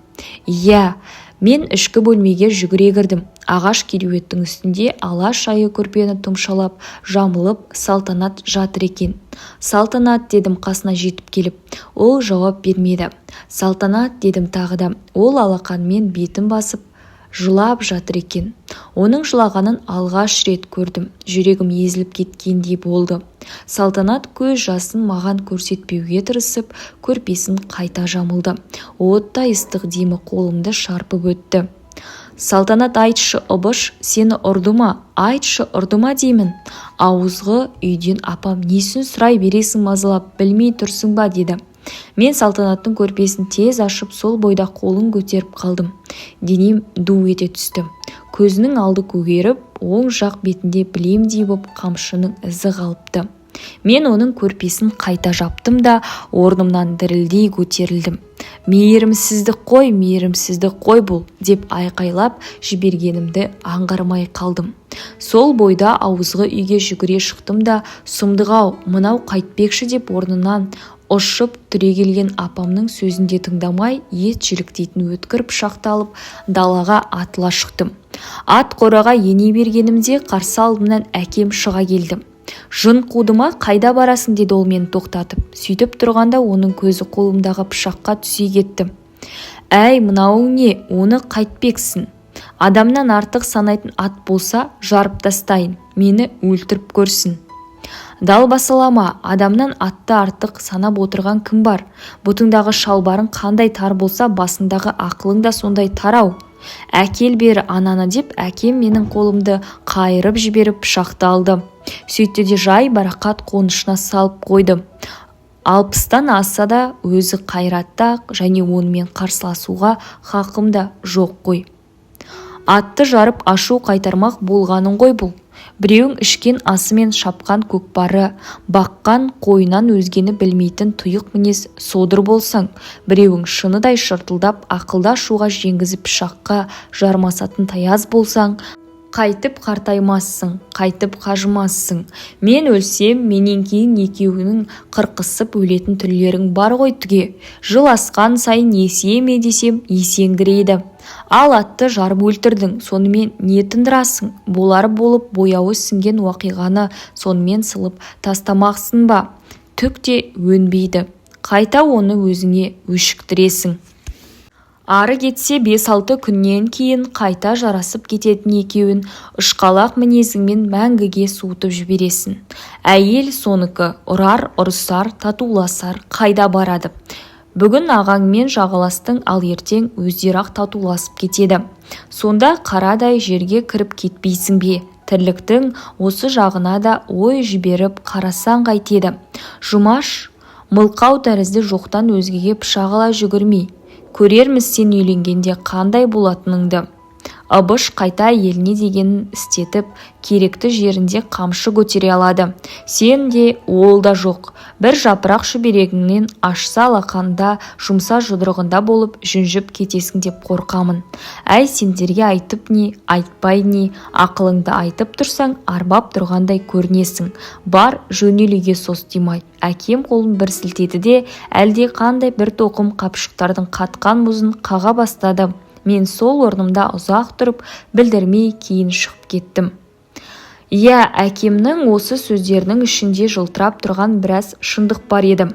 A: Иә, мен ішкі бөлмеге жүгіре кірдім. Ағаш кереуеттің үстінде ала шайы көрпені тұмшалап, жамылып Салтанат жатыр екен. Салтанат дедім қасына жетіп келіп. Ол жауап бермеді. Салтанат дедім тағы да. Ол алақанмен бетін басып, жылап жатыр екен. Оның жылағанын алғаш рет көрдім. Жүрегім езіліп кеткендей болды. Салтанат көз жасын маған көрсетпеуге тырысып, көрпесін қайта жамылды. Оттай ыстық демі қолымды шарпып өтті. Салтанат, айтшы, Ыбыш сені ұрды ма? Айтшы, ұрды ма деймін. Ауызғы үйден апам несін сұрай бересің мазалап, білмей тұрсың ба деді. Мен Салтанаттың көрпесін тез ашып, сол бойда қолын көтеріп қалдым. Денем ду ете түсті. Көзінің алды көгеріп, оң жақ бетінде білемдей боп қамшының ізі қалыпты. Мен оның көрпесін қайта жаптым да орнымнан дірілдей көтерілдім. Мейірімсіздік қой бұл, деп айқайлап жібергенімді аңғармай қалдым. Сол бойда ауызғы үйге жүгіре шықтым да, сұмдық-ау, мынау қайтпекші деп орнынан ұшып түрегелген апамның сөзінде тыңдамай, ет жіліктейтін өткір пышақты алып далаға атыла шықтым. Ат қораға ене бергенімде қарсы алдымнан әкем шыға келді. Жын қуды ма, қайда барасың деді ол мені тоқтатып. Сөйтіп тұрғанда оның көзі қолымдағы пышаққа түсе кетті. Әй, мынауың не, оны қайтпексің. Адамнан артық санайтын ат болса, жарып тастайын, мені өлтіріп көрсін. Далбасалама, адамнан атты артық санап отырған кім бар? Бұтыңдағы шалбарың қандай тар болса, басындағы ақылың да сондай тарау. Әкел бері ананы деп әкем менің қолымды қайырып жіберіп пышақты алды. Сөйтті де жай барақат қонышына салып қойды. 60-тан асса да өзі қайратта және онымен қарсыласуға хақым да жоқ қой. Атты жарып ашу қайтармақ болғаның ғой бұл. Біреуің ішкен асымен шапқан көкпары, баққан қойынан өзгені білмейтін тұйық мінез содыр болсаң, біреуің шыныдай шыртылдап ақылда шуға жеңгізіп пышаққа жармасатын таяз болсаң, қайтып қартаймассың, қайтып қажымассың. Мен өлсем, менен кейін екеуінің қырқысып өлетін түрлерің бар ғой түге. Жыл асқан сайын есие ме десем, есеңгірейді. Ал атты жарып өлтірдің, сонымен не тындырасың? Болары болып бояуы сіңген уақиғаны сонымен сылып тастамақсың ба? Түк те өнбейді. Қайта оны өзіңе өшіктіресің. Ары кетсе 5-6 күннен кейін қайта жарасып кететін екеуін ұшқалақ мінезіңмен мәңгіге суытып жібересің. Әйел соныкі, ұрар, ұрысар, татуласар, қайда барады? Бүгін ағаңмен жағаластың, ал ертең өздері-ақ татуласып кетеді. Сонда қарадай жерге кіріп кетпейсің бе? Тірліктің осы жағына да ой жіберіп қарасаң қайтеді. Жұмаш, мылқау тәрізді жоқтан өзгеге пышақ ала жүгірмей. Көрерміз сен үйленгенде қандай болатыныңды. Ыбыш қайта еліне дегенін істетіп, керекті жерінде қамшы көтере алады. Сен де ол да жоқ. Бір жапырақ шүберегіңнен ашса алақанда, жұмса жұдырығында болып жүнжіп кетесің деп қорқамын. Әй, сендерге айтып не, айтпай не, ақылыңды айтып тұрсаң, арбап тұрғандай көрінесің. Бар, жөнел үйге состимай. Әкем қолын бір сілтеді де, әлде қандай бір тоқым қапшықтардың қатқан мұзын қаға бастады. Мен сол орнымда ұзақ тұрып, білдірмей кейін шығып кеттім. Иә, әкемнің осы сөздерінің ішінде жылтырап тұрған біраз шындық бар еді.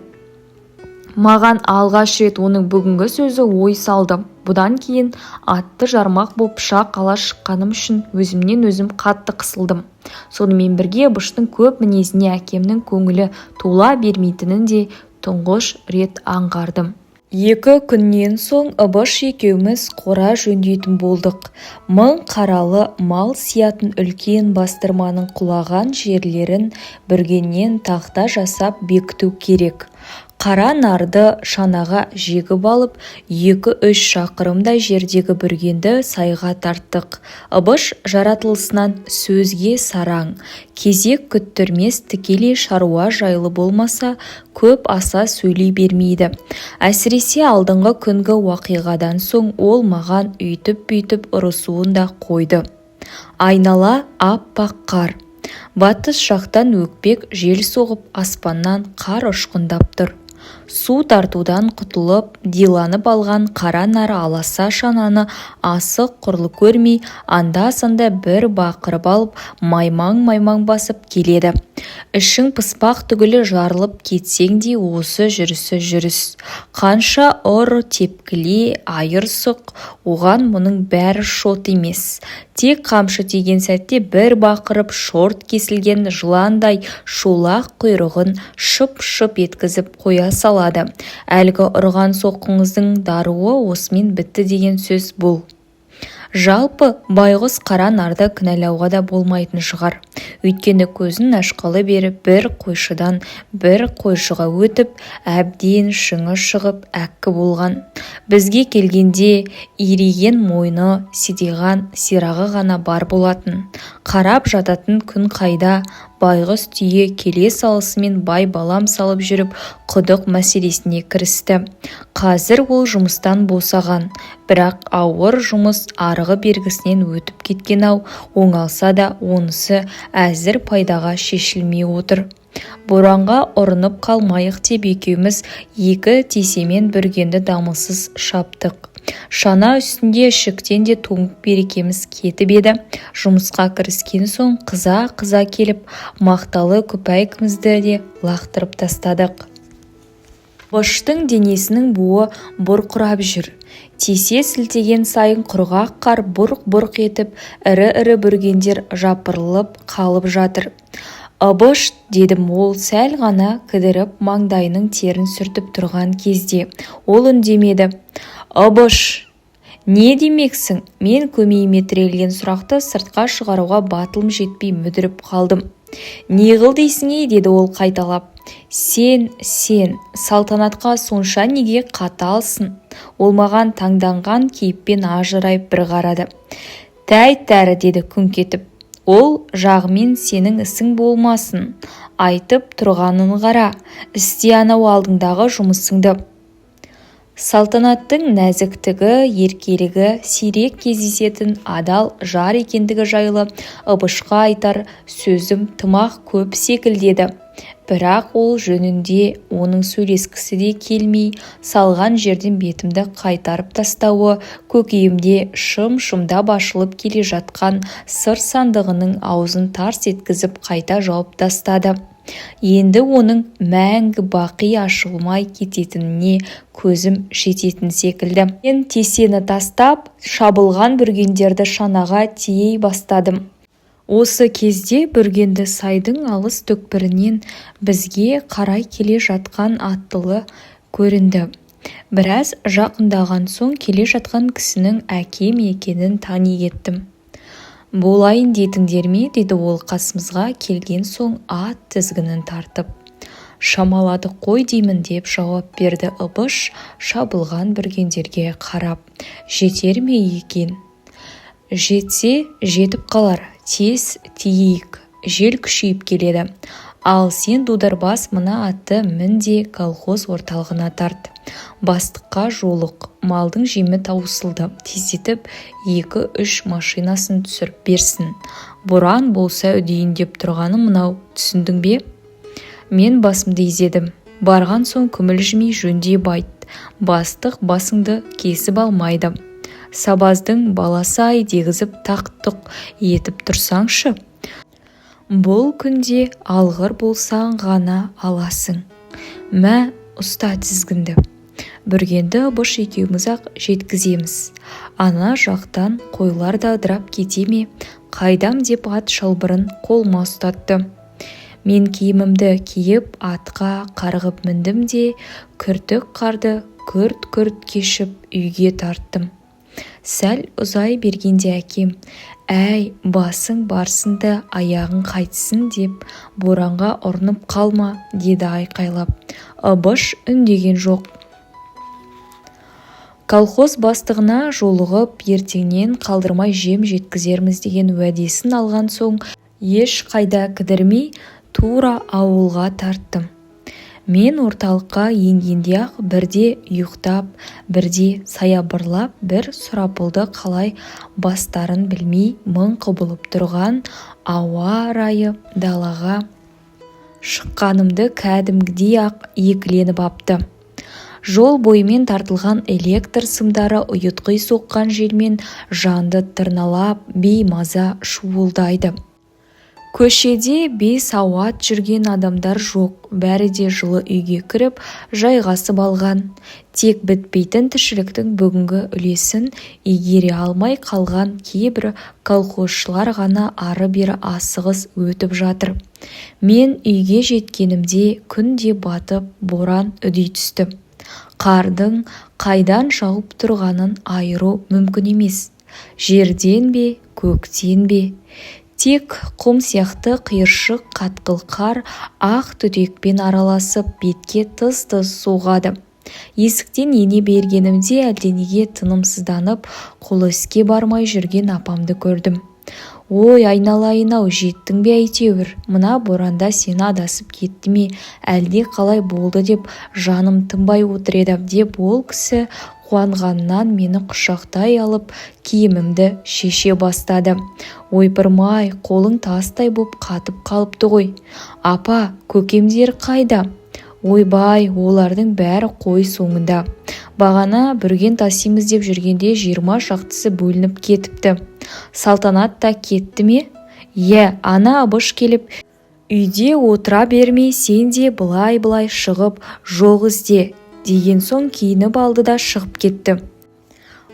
A: Маған алғаш рет оның бүгінгі сөзі ой салды. Бұдан кейін атты жармақ боп пышақ ала шыққаным үшін өзімнен өзім қатты қысылдым. Сонымен бірге Ыбыштың көп мінезіне әкемнің көңілі тола бермейтінін де тұңғыш рет аңғардым. 2 күннен соң Ыбыш екеуміз қора жөндейтін болдық. 1000 қаралы мал сиятын үлкен бастырманың құлаған жерлерін бүргеннен тақта жасап бекіту керек. Қара нарды шанаға жегіп алып, 2-3 шақырымдай жердегі бүргенді сайға тарттық. Ыбыш жаратылысынан сөзге сараң, кезек күттірмес, тікелей шаруа жайлы болмаса, көп аса сөйлей бермейді. Әсіресе алдыңғы күнгі уақиғадан соң ол маған үйтіп-бүйтіп ұрысуын да қойды. Айнала аппақ қар. Батыс жақтан өкпек жел соғып, аспаннан қар ұшқындап тұр. Су тартудан құтылып, диланып алған қара нары аласа шананы асық құрлы көрмей, анда-санда бір бақырып алып, маймаң-маймаң басып келеді. Ішің пыспақ түгілі жарылып кетсең де осы жүрісі жүріс. Қанша ұр, тепкіле, айырсық, оған мұның бәрі шот емес. Тек қамшы тиген сәтте бір бақырып шорт кесілген жыландай шолақ құйрығын шып-шып еткізіп қоя салады. Әлгі ұрған соққыңыздың даруы осымен бітті деген сөз бұл. Жалпы байғұс қара нарды кінәлауға да болмайтын шығар. Өйткені көзін ашқалы бері бір қойшыдан бір қойшыға өтіп, әбден шыңы шығып әккі болған. Бізге келгенде иреген мойны, сидиған сирағы ғана бар болатын. Қарап жататын күн қайда, байғұс түйе келе салысымен бай балам салып жүріп құдық мәселесіне кірісті. Қазір ол жұмыстан босаған, бірақ ауыр жұмыс арғы бергісінен өтіп кеткен-ау, оңалса да онысы әзір пайдаға шешілмей отыр. Боранға ұрынып қалмайық деп екеуміз 2 тесемен бүргенді дамылсыз шаптық. Шана үстінде ішіктен де тоңып берекеміз кетіп еді. Жұмысқа кіріскен соң қыза-қыза келіп, мақталы күпәйкімізді де лақтырып тастадық. Бұштың денесінің буы бұрқырап жүр. Тесе сілтеген сайын құрғақ қар бұрқ-бұрқ етіп, ірі-ірі бүргендер жапырылып қалып жатыр. «Ыбыш», дедім ол сәл ғана кідіріп маңдайының терін сүртіп тұрған кезде. Ол үндемеді. «Ыбыш, не демексің?» Мен көмейіме тірелген сұрақты сыртқа шығаруға батылым жетпей мүдіріп қалдым. «Не қыл дейсің ей?» деді ол қайталап. Сен, салтанатқа сонша неге қаталсың? Ол маған таңданған кейіппен ажырайып бір қарады. «Тәй-тәрі», деді күңк етіп. «Ол жағымен сенің ісің болмасын. Айтып тұрғанын қара, істе анау алдыңдағы жұмысыңды». Салтанаттың нәзіктігі, еркелігі, сирек кездесетін адал жар екендігі жайлы Ыбышқа айтар сөзім тымақ көп секілдеді. Бірақ ол жөнінде оның сөйлескісі де келмей, салған жерден бетімді қайтарып тастауы, көкейімде шым-шымдап ашылып келе жатқан сыр сандығының аузын тарс еткізіп қайта жауып тастады. Енді оның мәңгі бақи ашылмай кететініне көзім жететін секілді. Мен тесені тастап, шабылған бүргендерді шанаға тией бастадым. Осы кезде бүргенді сайдың алыс төкпірінен бізге қарай келе жатқан аттылы көрінді. Біраз жақындаған соң келе жатқан кісінің әкем екенін тани кеттім. «Болайын детіңдер ме?» деді ол қасымызға келген соң ат тізгінін тартып. «Шамалады қой деймін» деп жауап берді Ыбыш шабылған бүргендерге қарап. «Жетер ме екен?» «Жетсе жетіп қалар, тез тиейік, жел күшейіп келеді. Ал сен дударбас мына атты мінде колхоз орталығына тарт. Бастыққа жолық, малдың жемі таусылды, тездетіп 2-3 машинасын түсіріп берсін. Боран болса үдейін деп тұрғаны мынау, түсіндің бе?» Мен басымды изедім. Барған соң күмілжімей жөндей байт. Бастық басыңды кесіп алмайды. Сабаздың баласы-ай дегізіп тақ-тұқ етіп тұрсаңшы. Бұл күнде алғыр болсаң ғана аласың. Мә, ұста тізгінді. Бүргенді Ыбыш екеуміз-ақ жеткіземіз. Ана жақтан қойлар да ыдырап кете ме? Қайдам деп ат шалбырын қолыма ұстатты. Мен киімімді киіп атқа қарғып міндім де күртік қарды күрт-күрт кешіп үйге тарттым. Сәл ұзай бергенде әкем: «Әй, басың барсынды, аяғың қайтсын деп боранға ұрынып қалма», деді айқайлап. Ыбыш үндеген жоқ. Колхоз бастығына жолығып, ертеңнен қалдырмай жем жеткізерміз деген уәдесін алған соң, еш қайда кідірмей тура ауылға тарттым. Мен орталыққа енгенде-ақ бірде ұйықтап, бірде саябырлап, бір сұрапылды қалай бастарын білмей мың құбылып тұрған ауа райы далаға шыққанымды кәдімгідей-ақ екіленіп апты. Жол бойымен тартылған электр сымдары ұйытқи соққан желмен жанды тырналап, беймаза шуылдайды. Көшеде бейсауат жүрген адамдар жоқ, бәрі де жылы үйге кіріп жайғасып алған. Тек бітпейтін тіршіліктің бүгінгі үлесін игере алмай қалған кейбір колхозшылар ғана ары-бері асығыс өтіп жатыр. Мен үйге жеткенімде күн де батып, боран үдей түсті. Қардың қайдан жауып тұрғанын айыру мүмкін емес. Жерден бе, көктен бе? Тек құм сияқты қиыршық қатқыл қар ақ түтекпен араласып бетке тыз-тыз соғады. Есіктен ене бергенімде әлденеге тынымсызданып, қолы іске бармай жүрген апамды көрдім. «Ой, айналайын-ау, жеттің бе әйтеуір? Мына боранда сені адасып кетті ме, әлде қалай болды?» деп жаным тынбай отыр еді, деп ол кісі қуанғаннан мені құшақтай алып киімімді шеше бастады. «Ойпырмай, қолың тастай боп қатып қалыпты ғой. Апа, көкемдер қайда?» «Ойбай, олардың бәрі қой соңында. Бағана бүрген тасимыз деп жүргенде 20 шақтысы бөлініп кетіпті. Салтанат та кетті ме?» «Е, ана Абыш келіп, үйде отыра бермей, сен де былай-былай шығып жоқ ізде», деген соң киініп алды да шығып кетті.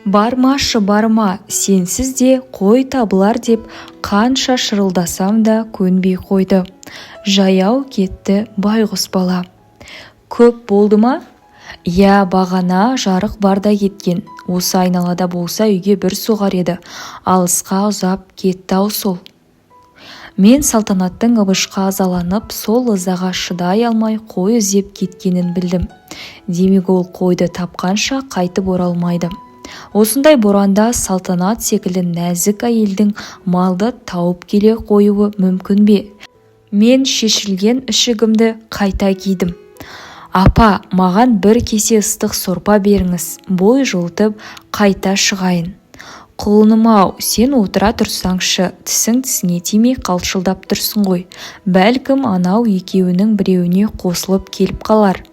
A: «Бармашы, барма, сенсіз де қой табылар» деп қанша шырылдасам да көнбей қойды. Жаяу кетті байғұс бала. Көп болды ма? «Я, бағана жарық барда кеткен. Осы айналада болса үйге бір соғар еді. Алысқа ұзап кетті-ау сол». Мен Салтанаттың Абышқа азаланып, сол ызаға шыдай алмай қой іздеп кеткенін білдім. Демек ол қойды тапқанша қайтып оралмайды. Осындай боранда Салтанат секілді нәзік әйелдің малды тауып келе қоюы мүмкін бе? Мен шешілген ішігімді қайта кидім. «Апа, маған бір кесе ыстық сорпа беріңіз, бой жылтып қайта шығайын». «Құлыным-ау, сен отыра тұрсаңшы, тісің тісіңе тимей қалшылдап тұрсың ғой. Бәлкім анау екеуінің біреуіне қосылып келіп қалар».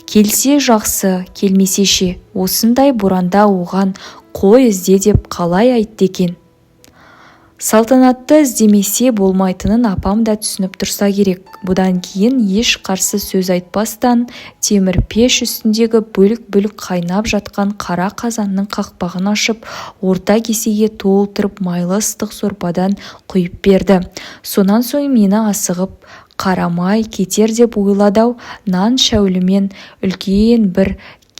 A: «Келсе жақсы, келмесе ше, осындай боранда оған қой ізде деп қалай айтты екен?» Салтанатты іздемесе болмайтынын апам да түсініп тұрса керек. Бұдан кейін еш қарсы сөз айтпастан темір пеш үстіндегі бүлк-бүлк қайнап жатқан қара қазанның қақпағын ашып, орта кесеге толтырып майлы ыстық сорпадан құйып берді. Сонан соң мені асығып қарамай кетер деп ойладау, нан шәулімен үлкен бір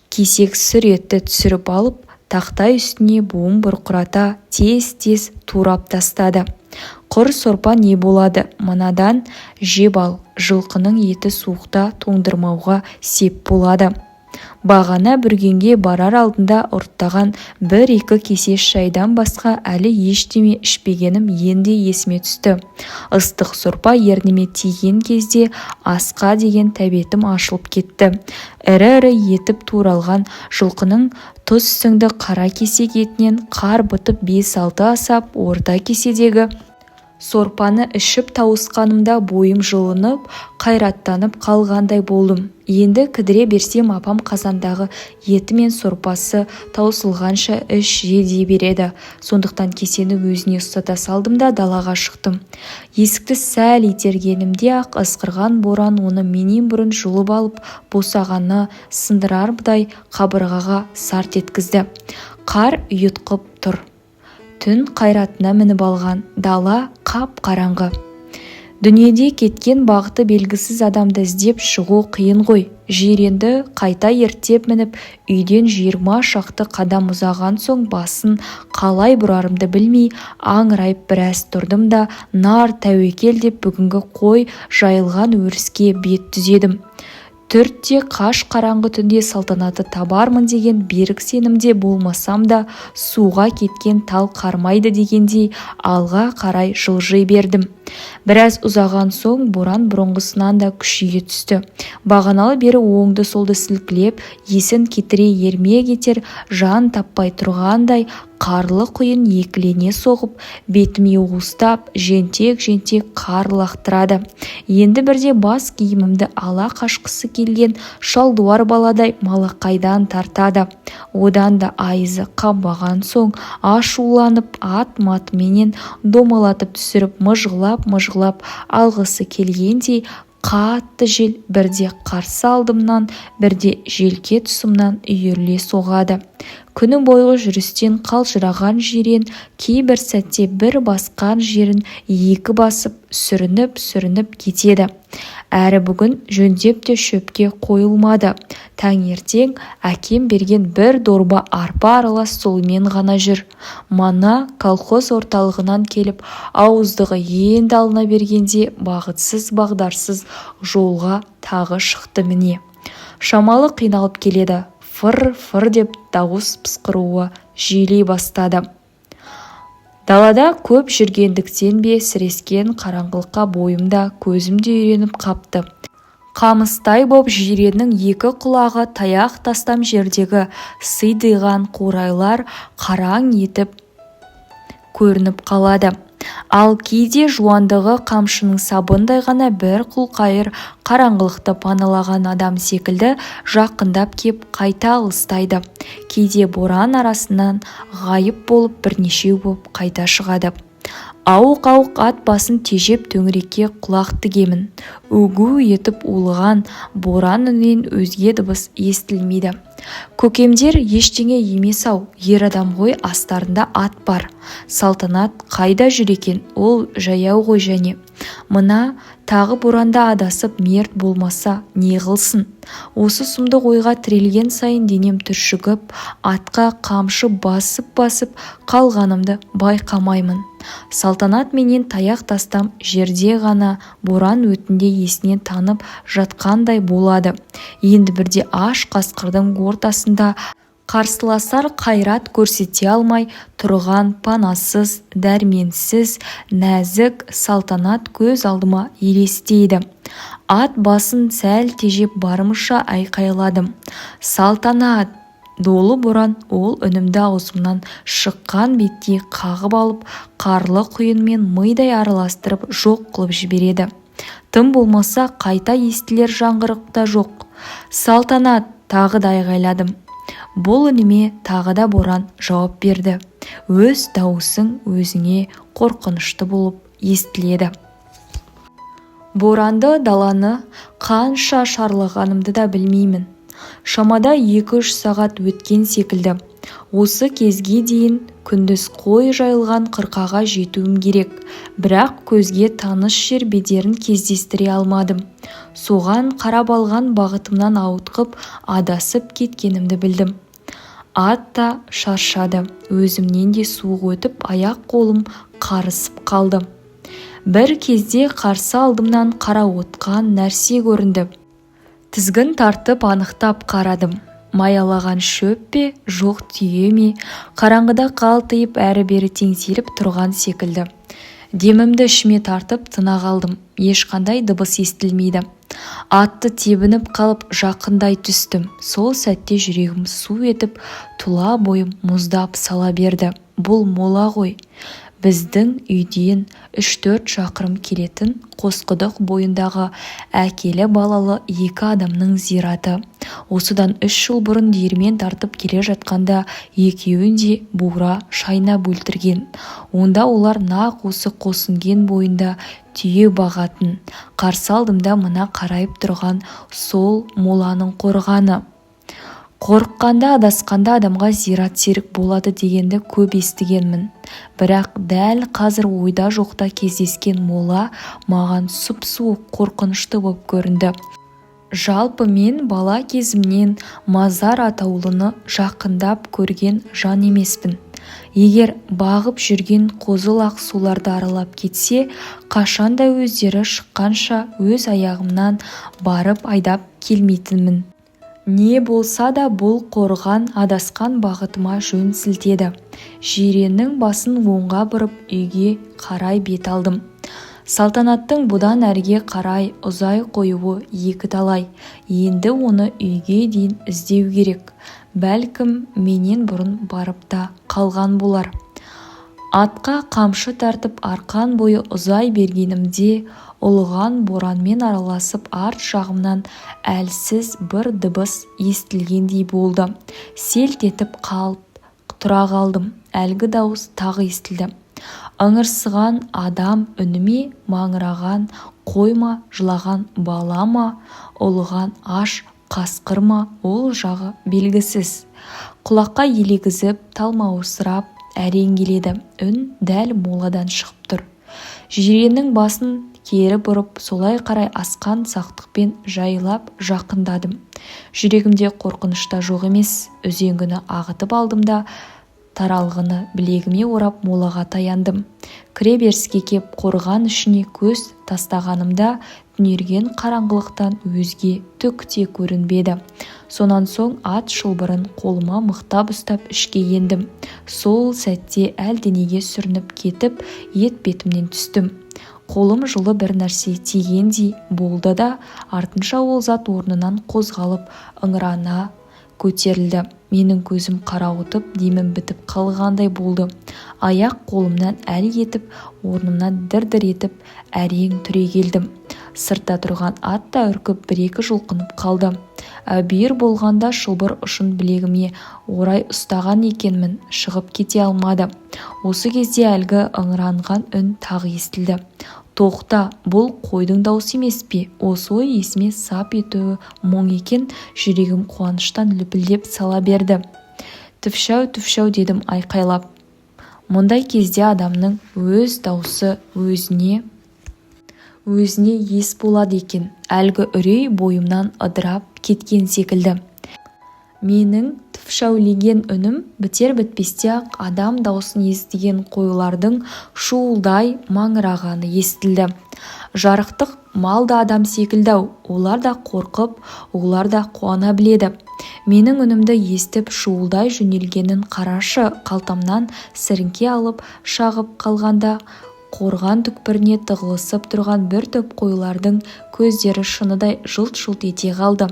A: кесек сүр етті түсіріп алып, тақтай үстіне буын бұрқырата тез-тез турап тастады. «Құр сорпа не болады? Мынадан жеп ал, жылқының еті суықта тоңдырмауға сеп болады». Бағана бүргенге барар алдында ұрттаған 1-2 кесе шайдан басқа әлі ештеме ішпегенім енді есіме түсті. Ыстық сорпа ерніме тиген кезде асқа деген тәбетім ашылып кетті. Ірі-ірі етіп туралған жылқының тұз сіңді қара кесек етінен қар бытып 5-6 асап, орта кеседегі сорпаны ішіп тауысқанымда бойым жылынып, қайраттанып қалғандай болдым. Енді кідіре берсем апам қазандағы еті мен сорпасы таусылғанша іш жеде береді. Сондықтан кесені өзіне ұстата салдым да далаға шықтым. Есікті сәл itергенімде-ақ ысқырған боран оны менен бұрын жұлып алып, босағаны сындырардай қабырғаға сарт еткізді. Қар ұйытқып тұр. Түн қайратына мініп алған, дала қап-қараңғы. Дүниеде кеткен бағыты белгісіз адамды іздеп шығу қиын ғой. Жиренді қайта ерттеп мініп, үйден 20 шақты қадам ұзаған соң басын қалай бұрарымды білмей аңырайып біраз тұрдым да нар тәуекел деп бүгінгі қой жайылған өріске бет түзедім. Түртте қаш қараңғы түнде салтанатты табармын деген берік сенімде болмасам да суға кеткен тал қармайды дегендей алға қарай жылжи бердім. Біраз ұзаған соң боран бұрынғысынан да күшейе түсті. Бағаналы бері оңды солды сілкілеп, есін кетіре ермек етер жан таппай тұрғандай қарлы құйын екілене соғып, бетіме уыстап, жентек-жентек қар лақтырады. Енді бірде бас киімімді ала қашқысы келген шалдуар баладай малақайдан тартады. Одан да айызы қанбаған соң ашуланып ат-матыменен домалатып түсіріп мыжғылап алғысы келгендей қатты жел бірде қарсы алдымнан, бірде желке тұсымнан үйіріле соғады. Күні бойғы жүрістен қалжыраған жирен кейбір сәтте бір басқан жерін екі басып сүрініп кетеді. Әрі бүгін жөндеп те шөпке қойылмады. Таңертең әкем берген бір дорба арпа аралас солымен ғана жүр. Мана колхоз орталығынан келіп ауыздығы енді алына бергенде бағытсыз бағдарсыз жолға тағы шықты міне. Шамалы қиналып келеді. Фыр-фыр деп дауыс пысқыруы жиілей бастады. Далада көп жүргендіктен бе сірескен қараңғылыққа бойымда көзімде үйреніп қапты. Қамыстай боп жиреннің екі құлағы таяқ тастам жердегі сыйдиған қурайлар қараң етіп көрініп қалады. Ал кейде жуандығы қамшының сабындай ғана бір құлқайыр қараңғылықты паналаған адам секілді жақындап кеп қайта алыстайды. Кейде боран арасынан ғайып болып бірнешеу боп қайта шығады. Ауық-ауық ат басын тежеп төңірекке құлақ тігемін. Үгу етіп улыған боран үнінен өзге дыбыс естілмейді. Көкемдер ештеңе емес-ау, ер адам ғой, астарында ат бар. Салтанат қайда жүр екен, ол жаяу ғой және. Мына тағы боранда адасып мерт болмаса не қылсын? Осы сұмдық ойға тірелген сайын денем түршігіп, атқа қамшы басып қалғанымды байқамаймын. Салтанат менен таяқ тастам жерде ғана боран өтінде есінен танып жатқандай болады. Енді бірде аш қасқырдың ортасында қарсыласар қайрат көрсете алмай тұрған панасыз, дәрменсіз, нәзік Салтанат көз алдыма елестейді. Ат басын сәл тежеп барымша айқайладым. Салтанат! Долы боран ол үнімді аузымнан шыққан бетте қағып алып, қарлы құйынмен мыйдай араластырып жоқ қылып жібереді. Тым болмаса қайта естілер жаңғырық та жоқ. Салтанат! Тағы да айғайладым. Бұл үніме тағы да боран жауап берді. Өз дауысың өзіңе қорқынышты болып естіледі. Боранды даланы қанша шарлағанымды да білмеймін. Шамада 2-3 сағат өткен секілді. Осы кезге дейін күндіз қой жайылған қырқаға жетуім керек. Бірақ көзге таныс жер бедерін кездестіре алмадым. Соған қарап алған бағытымнан ауытқып, адасып кеткенімді білдім. Ат та шаршады. Өзімнен де суық өтіп, аяқ-қолым қарысып қалды. Бір кезде қарсы алдымнан қара отқан нәрсе көрінді. Тізгін тартып анықтап қарадым. Маялаған шөп пе, жоқ түйе ме, қараңғыда қалтайып әрі-бері теңселіп тұрған секілді. Демімді ішіме тартып тына қалдым. Ешқандай дыбыс естілмейді. Атты тебініп қалып жақындай түстім. Сол сәтте жүрегім су етіп, тұла бойым мұздап сала берді. Бұл мола ғой. Біздің үйден 3-4 шақырым келетін Қосқұдық бойындағы әкелі балалы 2 адамның зираты. Осыдан 3 жыл бұрын диірмен тартып келе жатқанда екеуін де бура шайнап өлтірген. Онда олар нақ осы Қосынген бойында түйе бағатын. Қарсы алдымда мына қарайып тұрған сол моланың қорғаны. Қорыққанда адасқанда адамға зират серік болады дегенді көп естігенмін. Бірақ дәл қазір ойда жоқта кездескен мола маған сұп-суық қорқынышты боп көрінді. Жалпы мен бала кезімнен мазар атаулыны жақындап көрген жан емеспін. Егер бағып жүрген қозы-лақ суларды аралап кетсе, қашанда өздері шыққанша өз аяғымнан барып айдап келмейтінмін. Не болса да бұл қорған адасқан бағытыма жөн сілтеді. Жиреннің басын оңға бұрып үйге қарай бет алдым. Салтанаттың бұдан әрге қарай ұзай қоюы екі талай. Енді оны үйге дейін іздеу керек. Бәлкім менен бұрын барып та қалған болар. Атқа қамшы тартып арқан бойы ұзай бергенімде ұлыған боранмен араласып арт жағымнан әлсіз бір дыбыс естілгендей болды. Селт етіп қалып тұра қалдым. Әлгі дауыс тағы естілді. Ыңырсыған адам үні ме, маңыраған қой ма, жылаған бала ма, ұлыған аш қасқыр ма, ол жағы белгісіз. Құлаққа елегізіп, талмаусырап әрең келеді. Үн дәл моладан шығып тұр. Жиреннің басын кері бұрып, солай қарай асқан сақтықпен жайлап жақындадым. Жүрегімде қорқынышта жоқ емес. Үзеңгіні ағытып алдым да таралғыны білегіме орап молаға таяндым. Кіреберіске кеп қорған ішіне көз тастағанымда түнерген қараңғылықтан өзге түк те көрінбеді. Сонан соң ат шылбырын қолыма мықтап ұстап ішке ендім. Сол сәтте әлденеге сүрініп кетіп, ет бетімнен түстім. Қолым жылы бір нәрсе тигендей болды да, артынша ол зат орнынан қозғалып, ыңырана көтерілді. Менің көзім қарауытып, демім бітіп қалғандай болды. Аяқ қолымнан әл етіп, орнымнан дір-дір етіп, әрең түрегелдім. Сыртта тұрған ат та үркіп бір-екі жұлқынып қалды. Бүйір болғанда шылбыр ұшын білегіме орай ұстаған екенмін, шығып кете алмады. Осы кезде әлгі ыңыранған үн тағы естілді. Тоқта, бұл қойдың даусы емес пе? Осы ой есіме сап етуі мұң екен, жүрегім қуаныштан лүпілдеп сала берді. Түфшәу дедім айқайлап. Мұндай кезде адамның өз даусы өзіне ес болады екен. Әлгі үрей бойымнан ыдырап кеткен секілді. Менің түфшәулеген үнім бітер-бітпесте-ақ адам даусын естіген қойлардың шуылдай маңырағаны естілді. Жарықтық мал да адам секілді-ау, олар да қорқып, олар да қуана біледі. Менің үнімді естіп шуылдай жөнелгенін қарашы. Қалтамнан сіріңке алып шағып қалғанда қорған түкпіріне тығылысып тұрған бір топ қойлардың көздері шыныдай жылт-жылт ете қалды.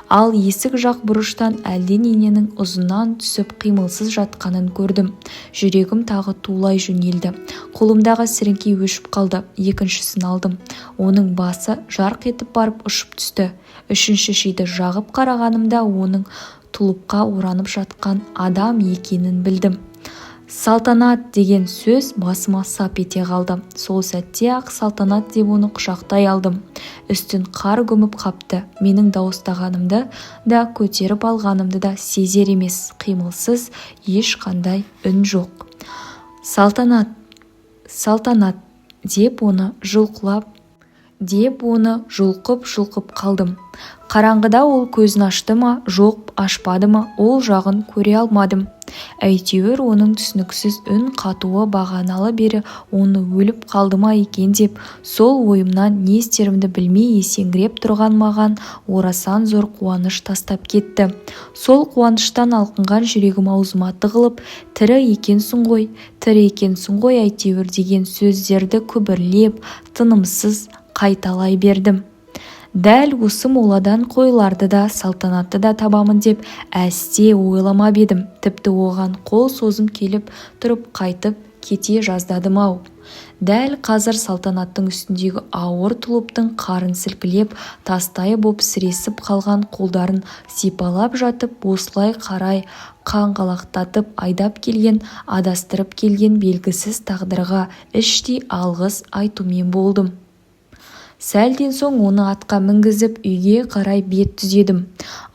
A: Ал есік жақ бұрыштан әлдененің ұзынан түсіп қимылсыз жатқанын көрдім. Жүрегім тағы тулай жөнелді. Қолымдағы сіріңке өшіп қалды. Екіншісін алдым. Оның басы жарқ етіп барып ұшып түсті. Үшінші шиді жағып қарағанымда оның тұлыпқа оранып жатқан адам екенін білдім. Салтанат деген сөз басыма сап ете қалды. Сол сәтте-ақ салтанат деп оны құшақтай алдым. Үстін қар көміп қапты. Менің дауыстағанымды да көтеріп алғанымды да сезер емес. Қимылсыз, ешқандай үн жоқ. Салтанат деп оны жұлқып қалдым. Қараңғыда ол көзін ашты ма, жоқ ашпады ма, ол жағын көре алмадым. Әйтеуір оның түсініксіз үн қатуы бағаналы бері оны өліп қалды ма екен деп, сол ойымнан не істерімді білмей есеңгіреп тұрған маған орасан зор қуаныш тастап кетті. Сол қуаныштан алқынған жүрегім аузыма тығылып, тірі екенсің ғой әйтеуір деген сөздерді күбірлеп, тынымсыз қайталай бердім. Дәл осы моладан қойларды да салтанатты да табамын деп әсте ойламап едім. Тіпті оған қол созым келіп тұрып қайтып кете жаздадым-ау. Дәл қазір салтанаттың үстіндегі ауыр тұлыптың қарын сілкілеп, тастай боп сіресіп қалған қолдарын сипалап жатып, осылай қарай қаңғалақтатып айдап келген, адастырып келген белгісіз тағдырға іштей алғыс айтумен болдым. Сәлден соң оны атқа мінгізіп үйге қарай бет түзедім.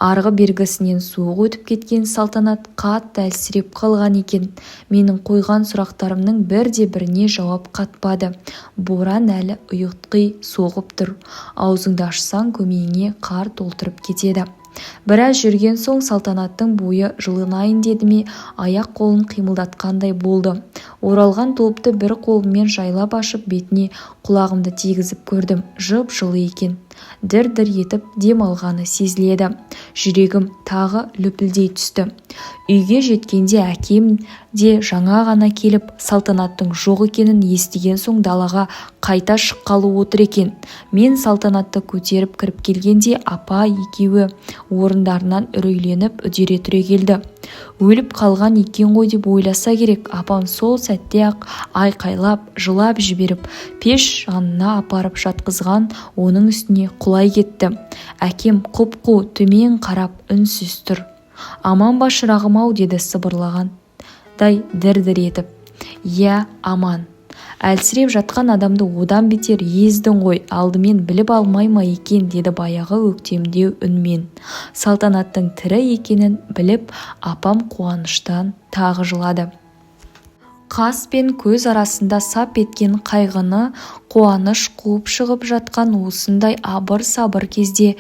A: Арғы бергісінен суық өтіп кеткен Салтанат қатты әлсіреп қалған екен. Менің қойған сұрақтарымның бірде-біріне жауап қатпады. Боран әлі ұйытқи соғып тұр. Аузыңды ашсаң көмейіңе қар толтырып кетеді. Біраз жүрген соң Салтанаттың бойы жылынайын деді ме, аяқ-қолын қимылдатқандай болды. Оралған тұлыпты бір қолыммен жайлап ашып бетіне құлағымды тигізіп көрдім. Жып-жылы екен. Дір-дір етіп дем алғаны сезіледі. Жүрегім тағы лүпілдей түсті. Үйге жеткенде әкем де жаңа ғана келіп Салтанаттың жоқ екенін естіген соң далаға қайта шыққалы отыр екен. Мен Салтанатты көтеріп кіріп келгенде апа екеуі орындарынан үрейленіп үдере түрегелді. Өліп қалған екен ғой деп ойласа керек. Апам сол сәтте-ақ айқайлап, жылап жіберіп, пеш жанына апарып жатқызған, оның үстіне құлай кетті. Әкем құп-қу төмен қарап үнсіз тұр. «Аман ба шырағым-ау?» деді сыбырлағандай дір-дір етіп. «Иә, аман. Әлсіреп жатқан адамды одан бетер ездің ғой, алдымен біліп алмай ма екен?» деді баяғы өктемдеу үнмен. Салтанаттың тірі екенін біліп, апам қуаныштан тағы жылады. Қас пен көз арасында сап еткен қайғыны қуаныш қуып шығып жатқан осындай абыр-сабыр кезде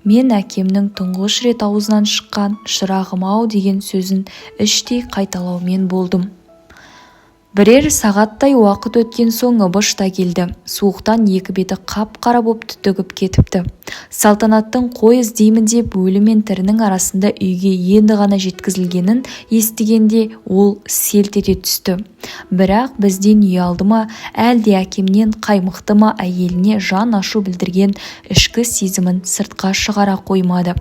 A: мен әкемнің тұңғыш рет аузынан шыққан «шырағым-ау» деген сөзін іштей қайталаумен болдым. Бірер сағаттай уақыт өткен соң Ыбыш та келді. Суықтан екі беті қап-қара боп түтігіп кетіпті. Салтанаттың қой іздеймін деп өлі мен тірінің арасында үйге енді ғана жеткізілгенін естігенде ол селт ете түсті. Бірақ бізден ұялды ма, әлде әкемнен қаймықты ма, әйеліне жан ашу білдірген ішкі сезімін сыртқа шығара қоймады.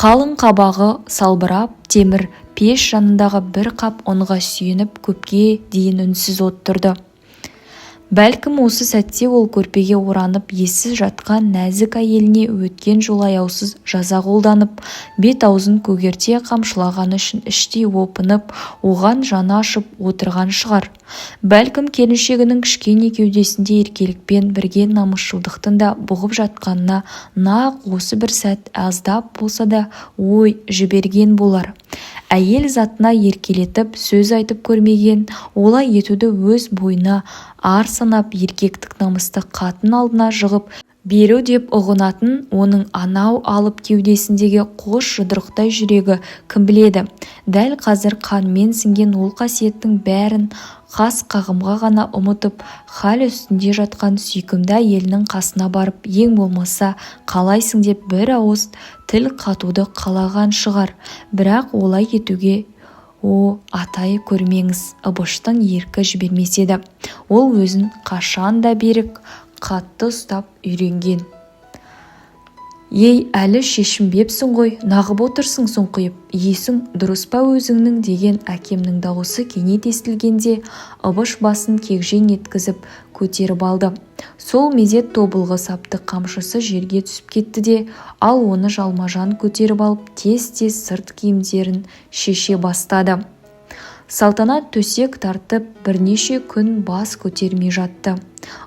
A: Қалың қабағы салбырап, темір пеш жанындағы бір қап ұнға сүйеніп көпке дейін үнсіз отырды. Бәлкім осы сәтте ол көрпеге оранып ессіз жатқан нәзік әйеліне өткен жол аяусыз жаза қолданып, бет-аузын көгерте қамшылағаны үшін іштей опынып, оған жаны ашып отырған шығар. Бәлкім келіншегінің кішкене кеудесінде еркелікпен бірге намысшылдықтың да бұғып жатқанына нақ осы бір сәт аздап болса да ой жіберген болар. Әйел затына еркелетіп сөз айтып көрмеген, олай етуді өз бойына ар санап еркектік намысты қатын алдына жығып беру деп ұғынатын оның анау алып кеудесіндегі қос жұдырықтай жүрегі кім біледі. Дәл қазір қанмен сіңген ол қасиеттің бәрін қас қағымға ғана ұмытып, хал үстінде жатқан сүйкімді әйелінің қасына барып, ең болмаса қалайсың деп бір ауыз тіл қатуды қалаған шығар. Бірақ олай етуге атай көрмеңіз, Ыбыштың еркі жібермес еді. Ол өзін қашан да берік, қатты ұстап үйренген. «Ей, әлі шешінбепсің ғой, нағып отырсың сұңқиып, есің дұрыс па өзіңнің?» деген әкемнің дауысы кенет естілгенде Ыбыш басын кегжең еткізіп көтеріп алды. Сол мезет тобылғы сапты қамшысы жерге түсіп кетті де, ал оны жалма-жан көтеріп алып тез-тез сырт киімдерін шеше бастады. Салтанат төсек тартып бірнеше күн бас көтермей жатты.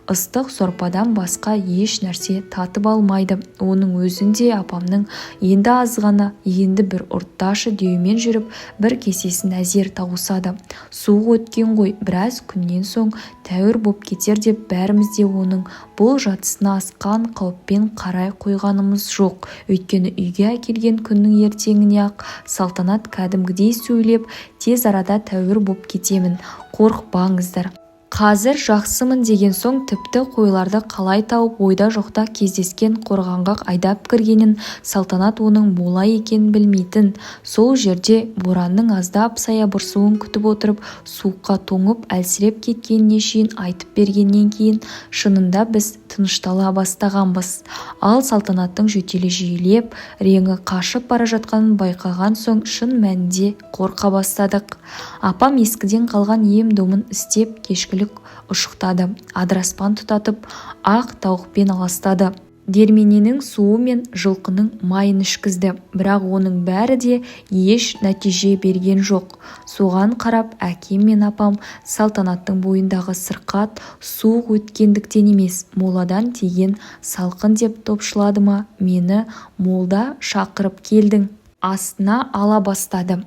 A: Ыстық сорпадан басқа еш нәрсе татып алмайды. Оның өзінде апамның енді азғана, енді бір ұртташы деумен жүріп, бір кесесін әзер тауысады. Суық өткен ғой, біраз күннен соң тәуір боп кетер деп бәріміз де оның бұл жатысына асқан қауіппен қарай қойғанымыз жоқ. Өйткені үйге әкелген күннің ертеңіне-ақ Салтанат кәдімгідей сөйлеп, тез арада тәуір боп кетемін, қорықпаңыздар. Қазір жақсымын деген соң тіпті қойларды қалай тауып ойда жоқта кездескен қорғанға айдап кіргенін, Салтанат оның бола екенін білмейтін. Сол жерде боранның аздап саябырсуын күтіп отырып, суыққа тоңып әлсіреп кеткеніне шейін айтып бергеннен кейін шынында біз тыныштала бастағанбыз. Ал Салтанаттың жөтелі жиілеп, реңі қашып бара жатқанын байқаған соң шын мәнінде қорқа бастадық. Апам ескіден қалған ем-домын істеп кешкілік ұшықтады. Адыраспан тұтатып, ақ тауықпен аластады. дермененің суы мен жылқының майын ішкізді, бірақ оның бәрі де еш нәтиже берген жоқ. Соған қарап әкем мен апам салтанаттың бойындағы сырқат суық өткендіктен емес, моладан тиген салқын деп топшылады ма, мені молда шақырып келдің астына ала бастады.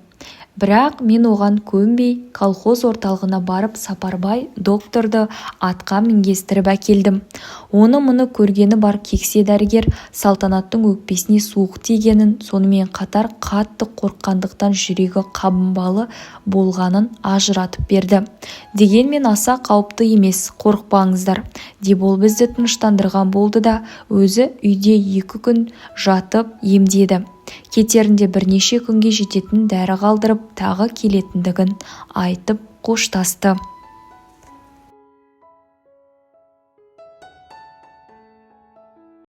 A: Бірақ мен оған көнбей колхоз орталығына барып Сапарбай докторды атқа мінгестіріп әкелдім. Оны-мұны көргені бар кексе дәрігер салтанаттың өкпесіне суық тигенін, сонымен қатар қатты қорыққандықтан жүрегі қабынбалы болғанын ажыратып берді. Дегенмен аса қауіпті емес, қорықпаңыздар деп ол бізді тыныштандырған болды да өзі үйде 2 күн жатып емдеді. Кетерінде бірнеше күнге жететін дәрі қалдырып тағы келетіндігін айтып қоштасты.